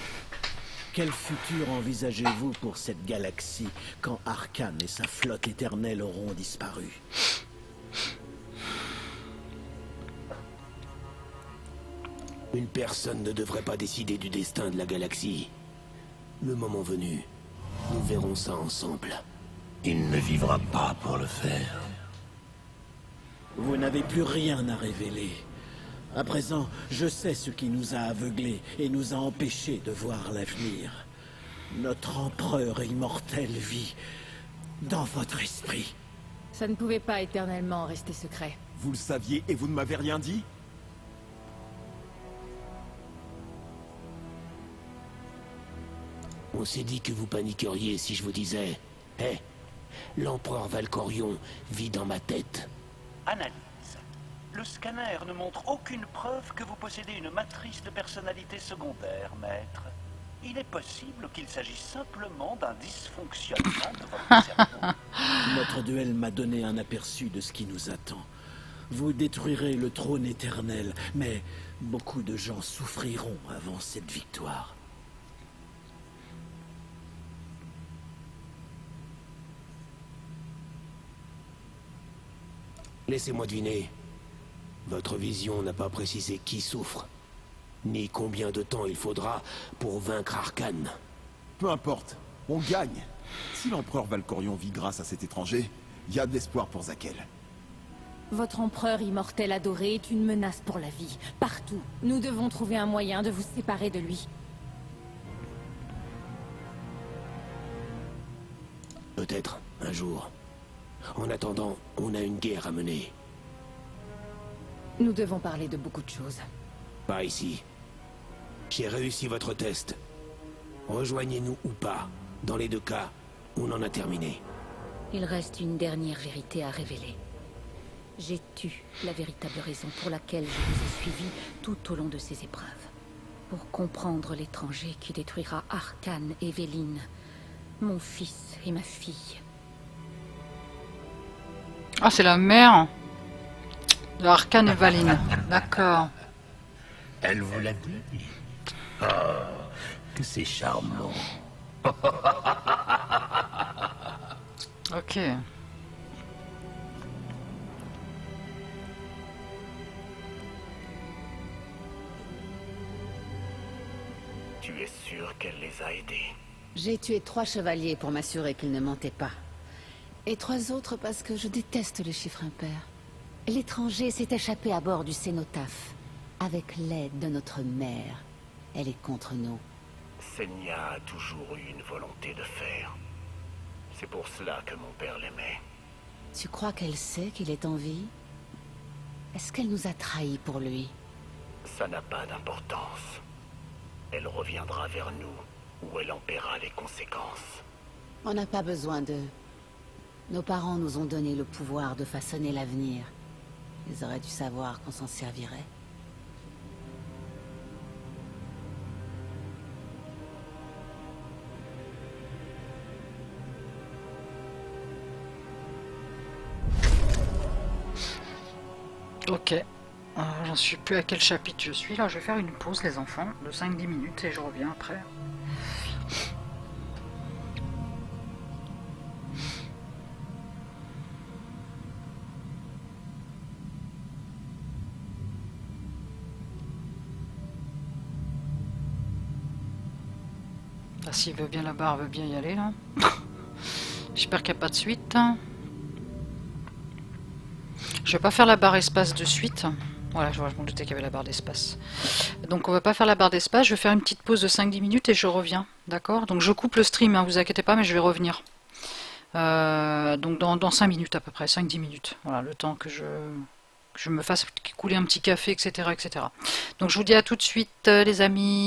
Quel futur envisagez-vous pour cette galaxie quand Arcane et sa flotte éternelle auront disparu? Une personne ne devrait pas décider du destin de la galaxie. Le moment venu, nous verrons ça ensemble. Il ne vivra pas pour le faire. Vous n'avez plus rien à révéler. À présent, je sais ce qui nous a aveuglés et nous a empêchés de voir l'avenir. Notre empereur immortel vit dans votre esprit. Ça ne pouvait pas éternellement rester secret. Vous le saviez et vous ne m'avez rien dit? On s'est dit que vous paniqueriez si je vous disais... Hé, l'empereur Valkorion vit dans ma tête. Analyse. Le scanner ne montre aucune preuve que vous possédez une matrice de personnalité secondaire, maître. Il est possible qu'il s'agisse simplement d'un dysfonctionnement de votre cerveau. Notre duel m'a donné un aperçu de ce qui nous attend. Vous détruirez le trône éternel, mais beaucoup de gens souffriront avant cette victoire. Laissez-moi deviner. Votre vision n'a pas précisé qui souffre, ni combien de temps il faudra pour vaincre Arcane. Peu importe, on gagne. Si l'empereur Valkorion vit grâce à cet étranger, il y a de l'espoir pour Zakel. Votre empereur immortel adoré est une menace pour la vie, partout. Nous devons trouver un moyen de vous séparer de lui. Peut-être, un jour. En attendant, on a une guerre à mener. Nous devons parler de beaucoup de choses. Pas ici. J'ai réussi votre test. Rejoignez-nous ou pas. Dans les deux cas, on en a terminé. Il reste une dernière vérité à révéler. J'ai tu la véritable raison pour laquelle je vous ai suivi tout au long de ces épreuves. Pour comprendre l'étranger qui détruira Arcane et Veline, mon fils et ma fille. Ah, c'est la mère de Arcane et Veline. D'accord. Elle vous l'a dit. Ah, que c'est charmant. Ok. Tu es sûr qu'elle les a aidés? J'ai tué 3 chevaliers pour m'assurer qu'ils ne mentaient pas. Et 3 autres parce que je déteste les chiffres impairs. L'étranger s'est échappé à bord du cénotaphe, avec l'aide de notre mère. Elle est contre nous. Senya a toujours eu une volonté de fer. C'est pour cela que mon père l'aimait. Tu crois qu'elle sait qu'il est en vie? Est-ce qu'elle nous a trahis pour lui? Ça n'a pas d'importance. Elle reviendra vers nous, où elle en paiera les conséquences. On n'a pas besoin d'eux. Nos parents nous ont donné le pouvoir de façonner l'avenir. Ils auraient dû savoir qu'on s'en servirait. Ok. J'en suis plus à quel chapitre je suis là. Je vais faire une pause les enfants de 5-10 minutes et je reviens après. Là, s'il veut bien la barre, veut bien y aller là. J'espère qu'il n'y a pas de suite. Je vais pas faire la barre espace de suite. Voilà, je me doutais qu'il y avait la barre d'espace. Donc on va pas faire la barre d'espace, je vais faire une petite pause de 5-10 minutes et je reviens. D'accord? Donc je coupe le stream, hein, vous inquiétez pas, mais je vais revenir. Donc dans 5 minutes à peu près, 5-10 minutes. Voilà, le temps que je me fasse couler un petit café, etc., etc. Donc je vous dis à tout de suite les amis.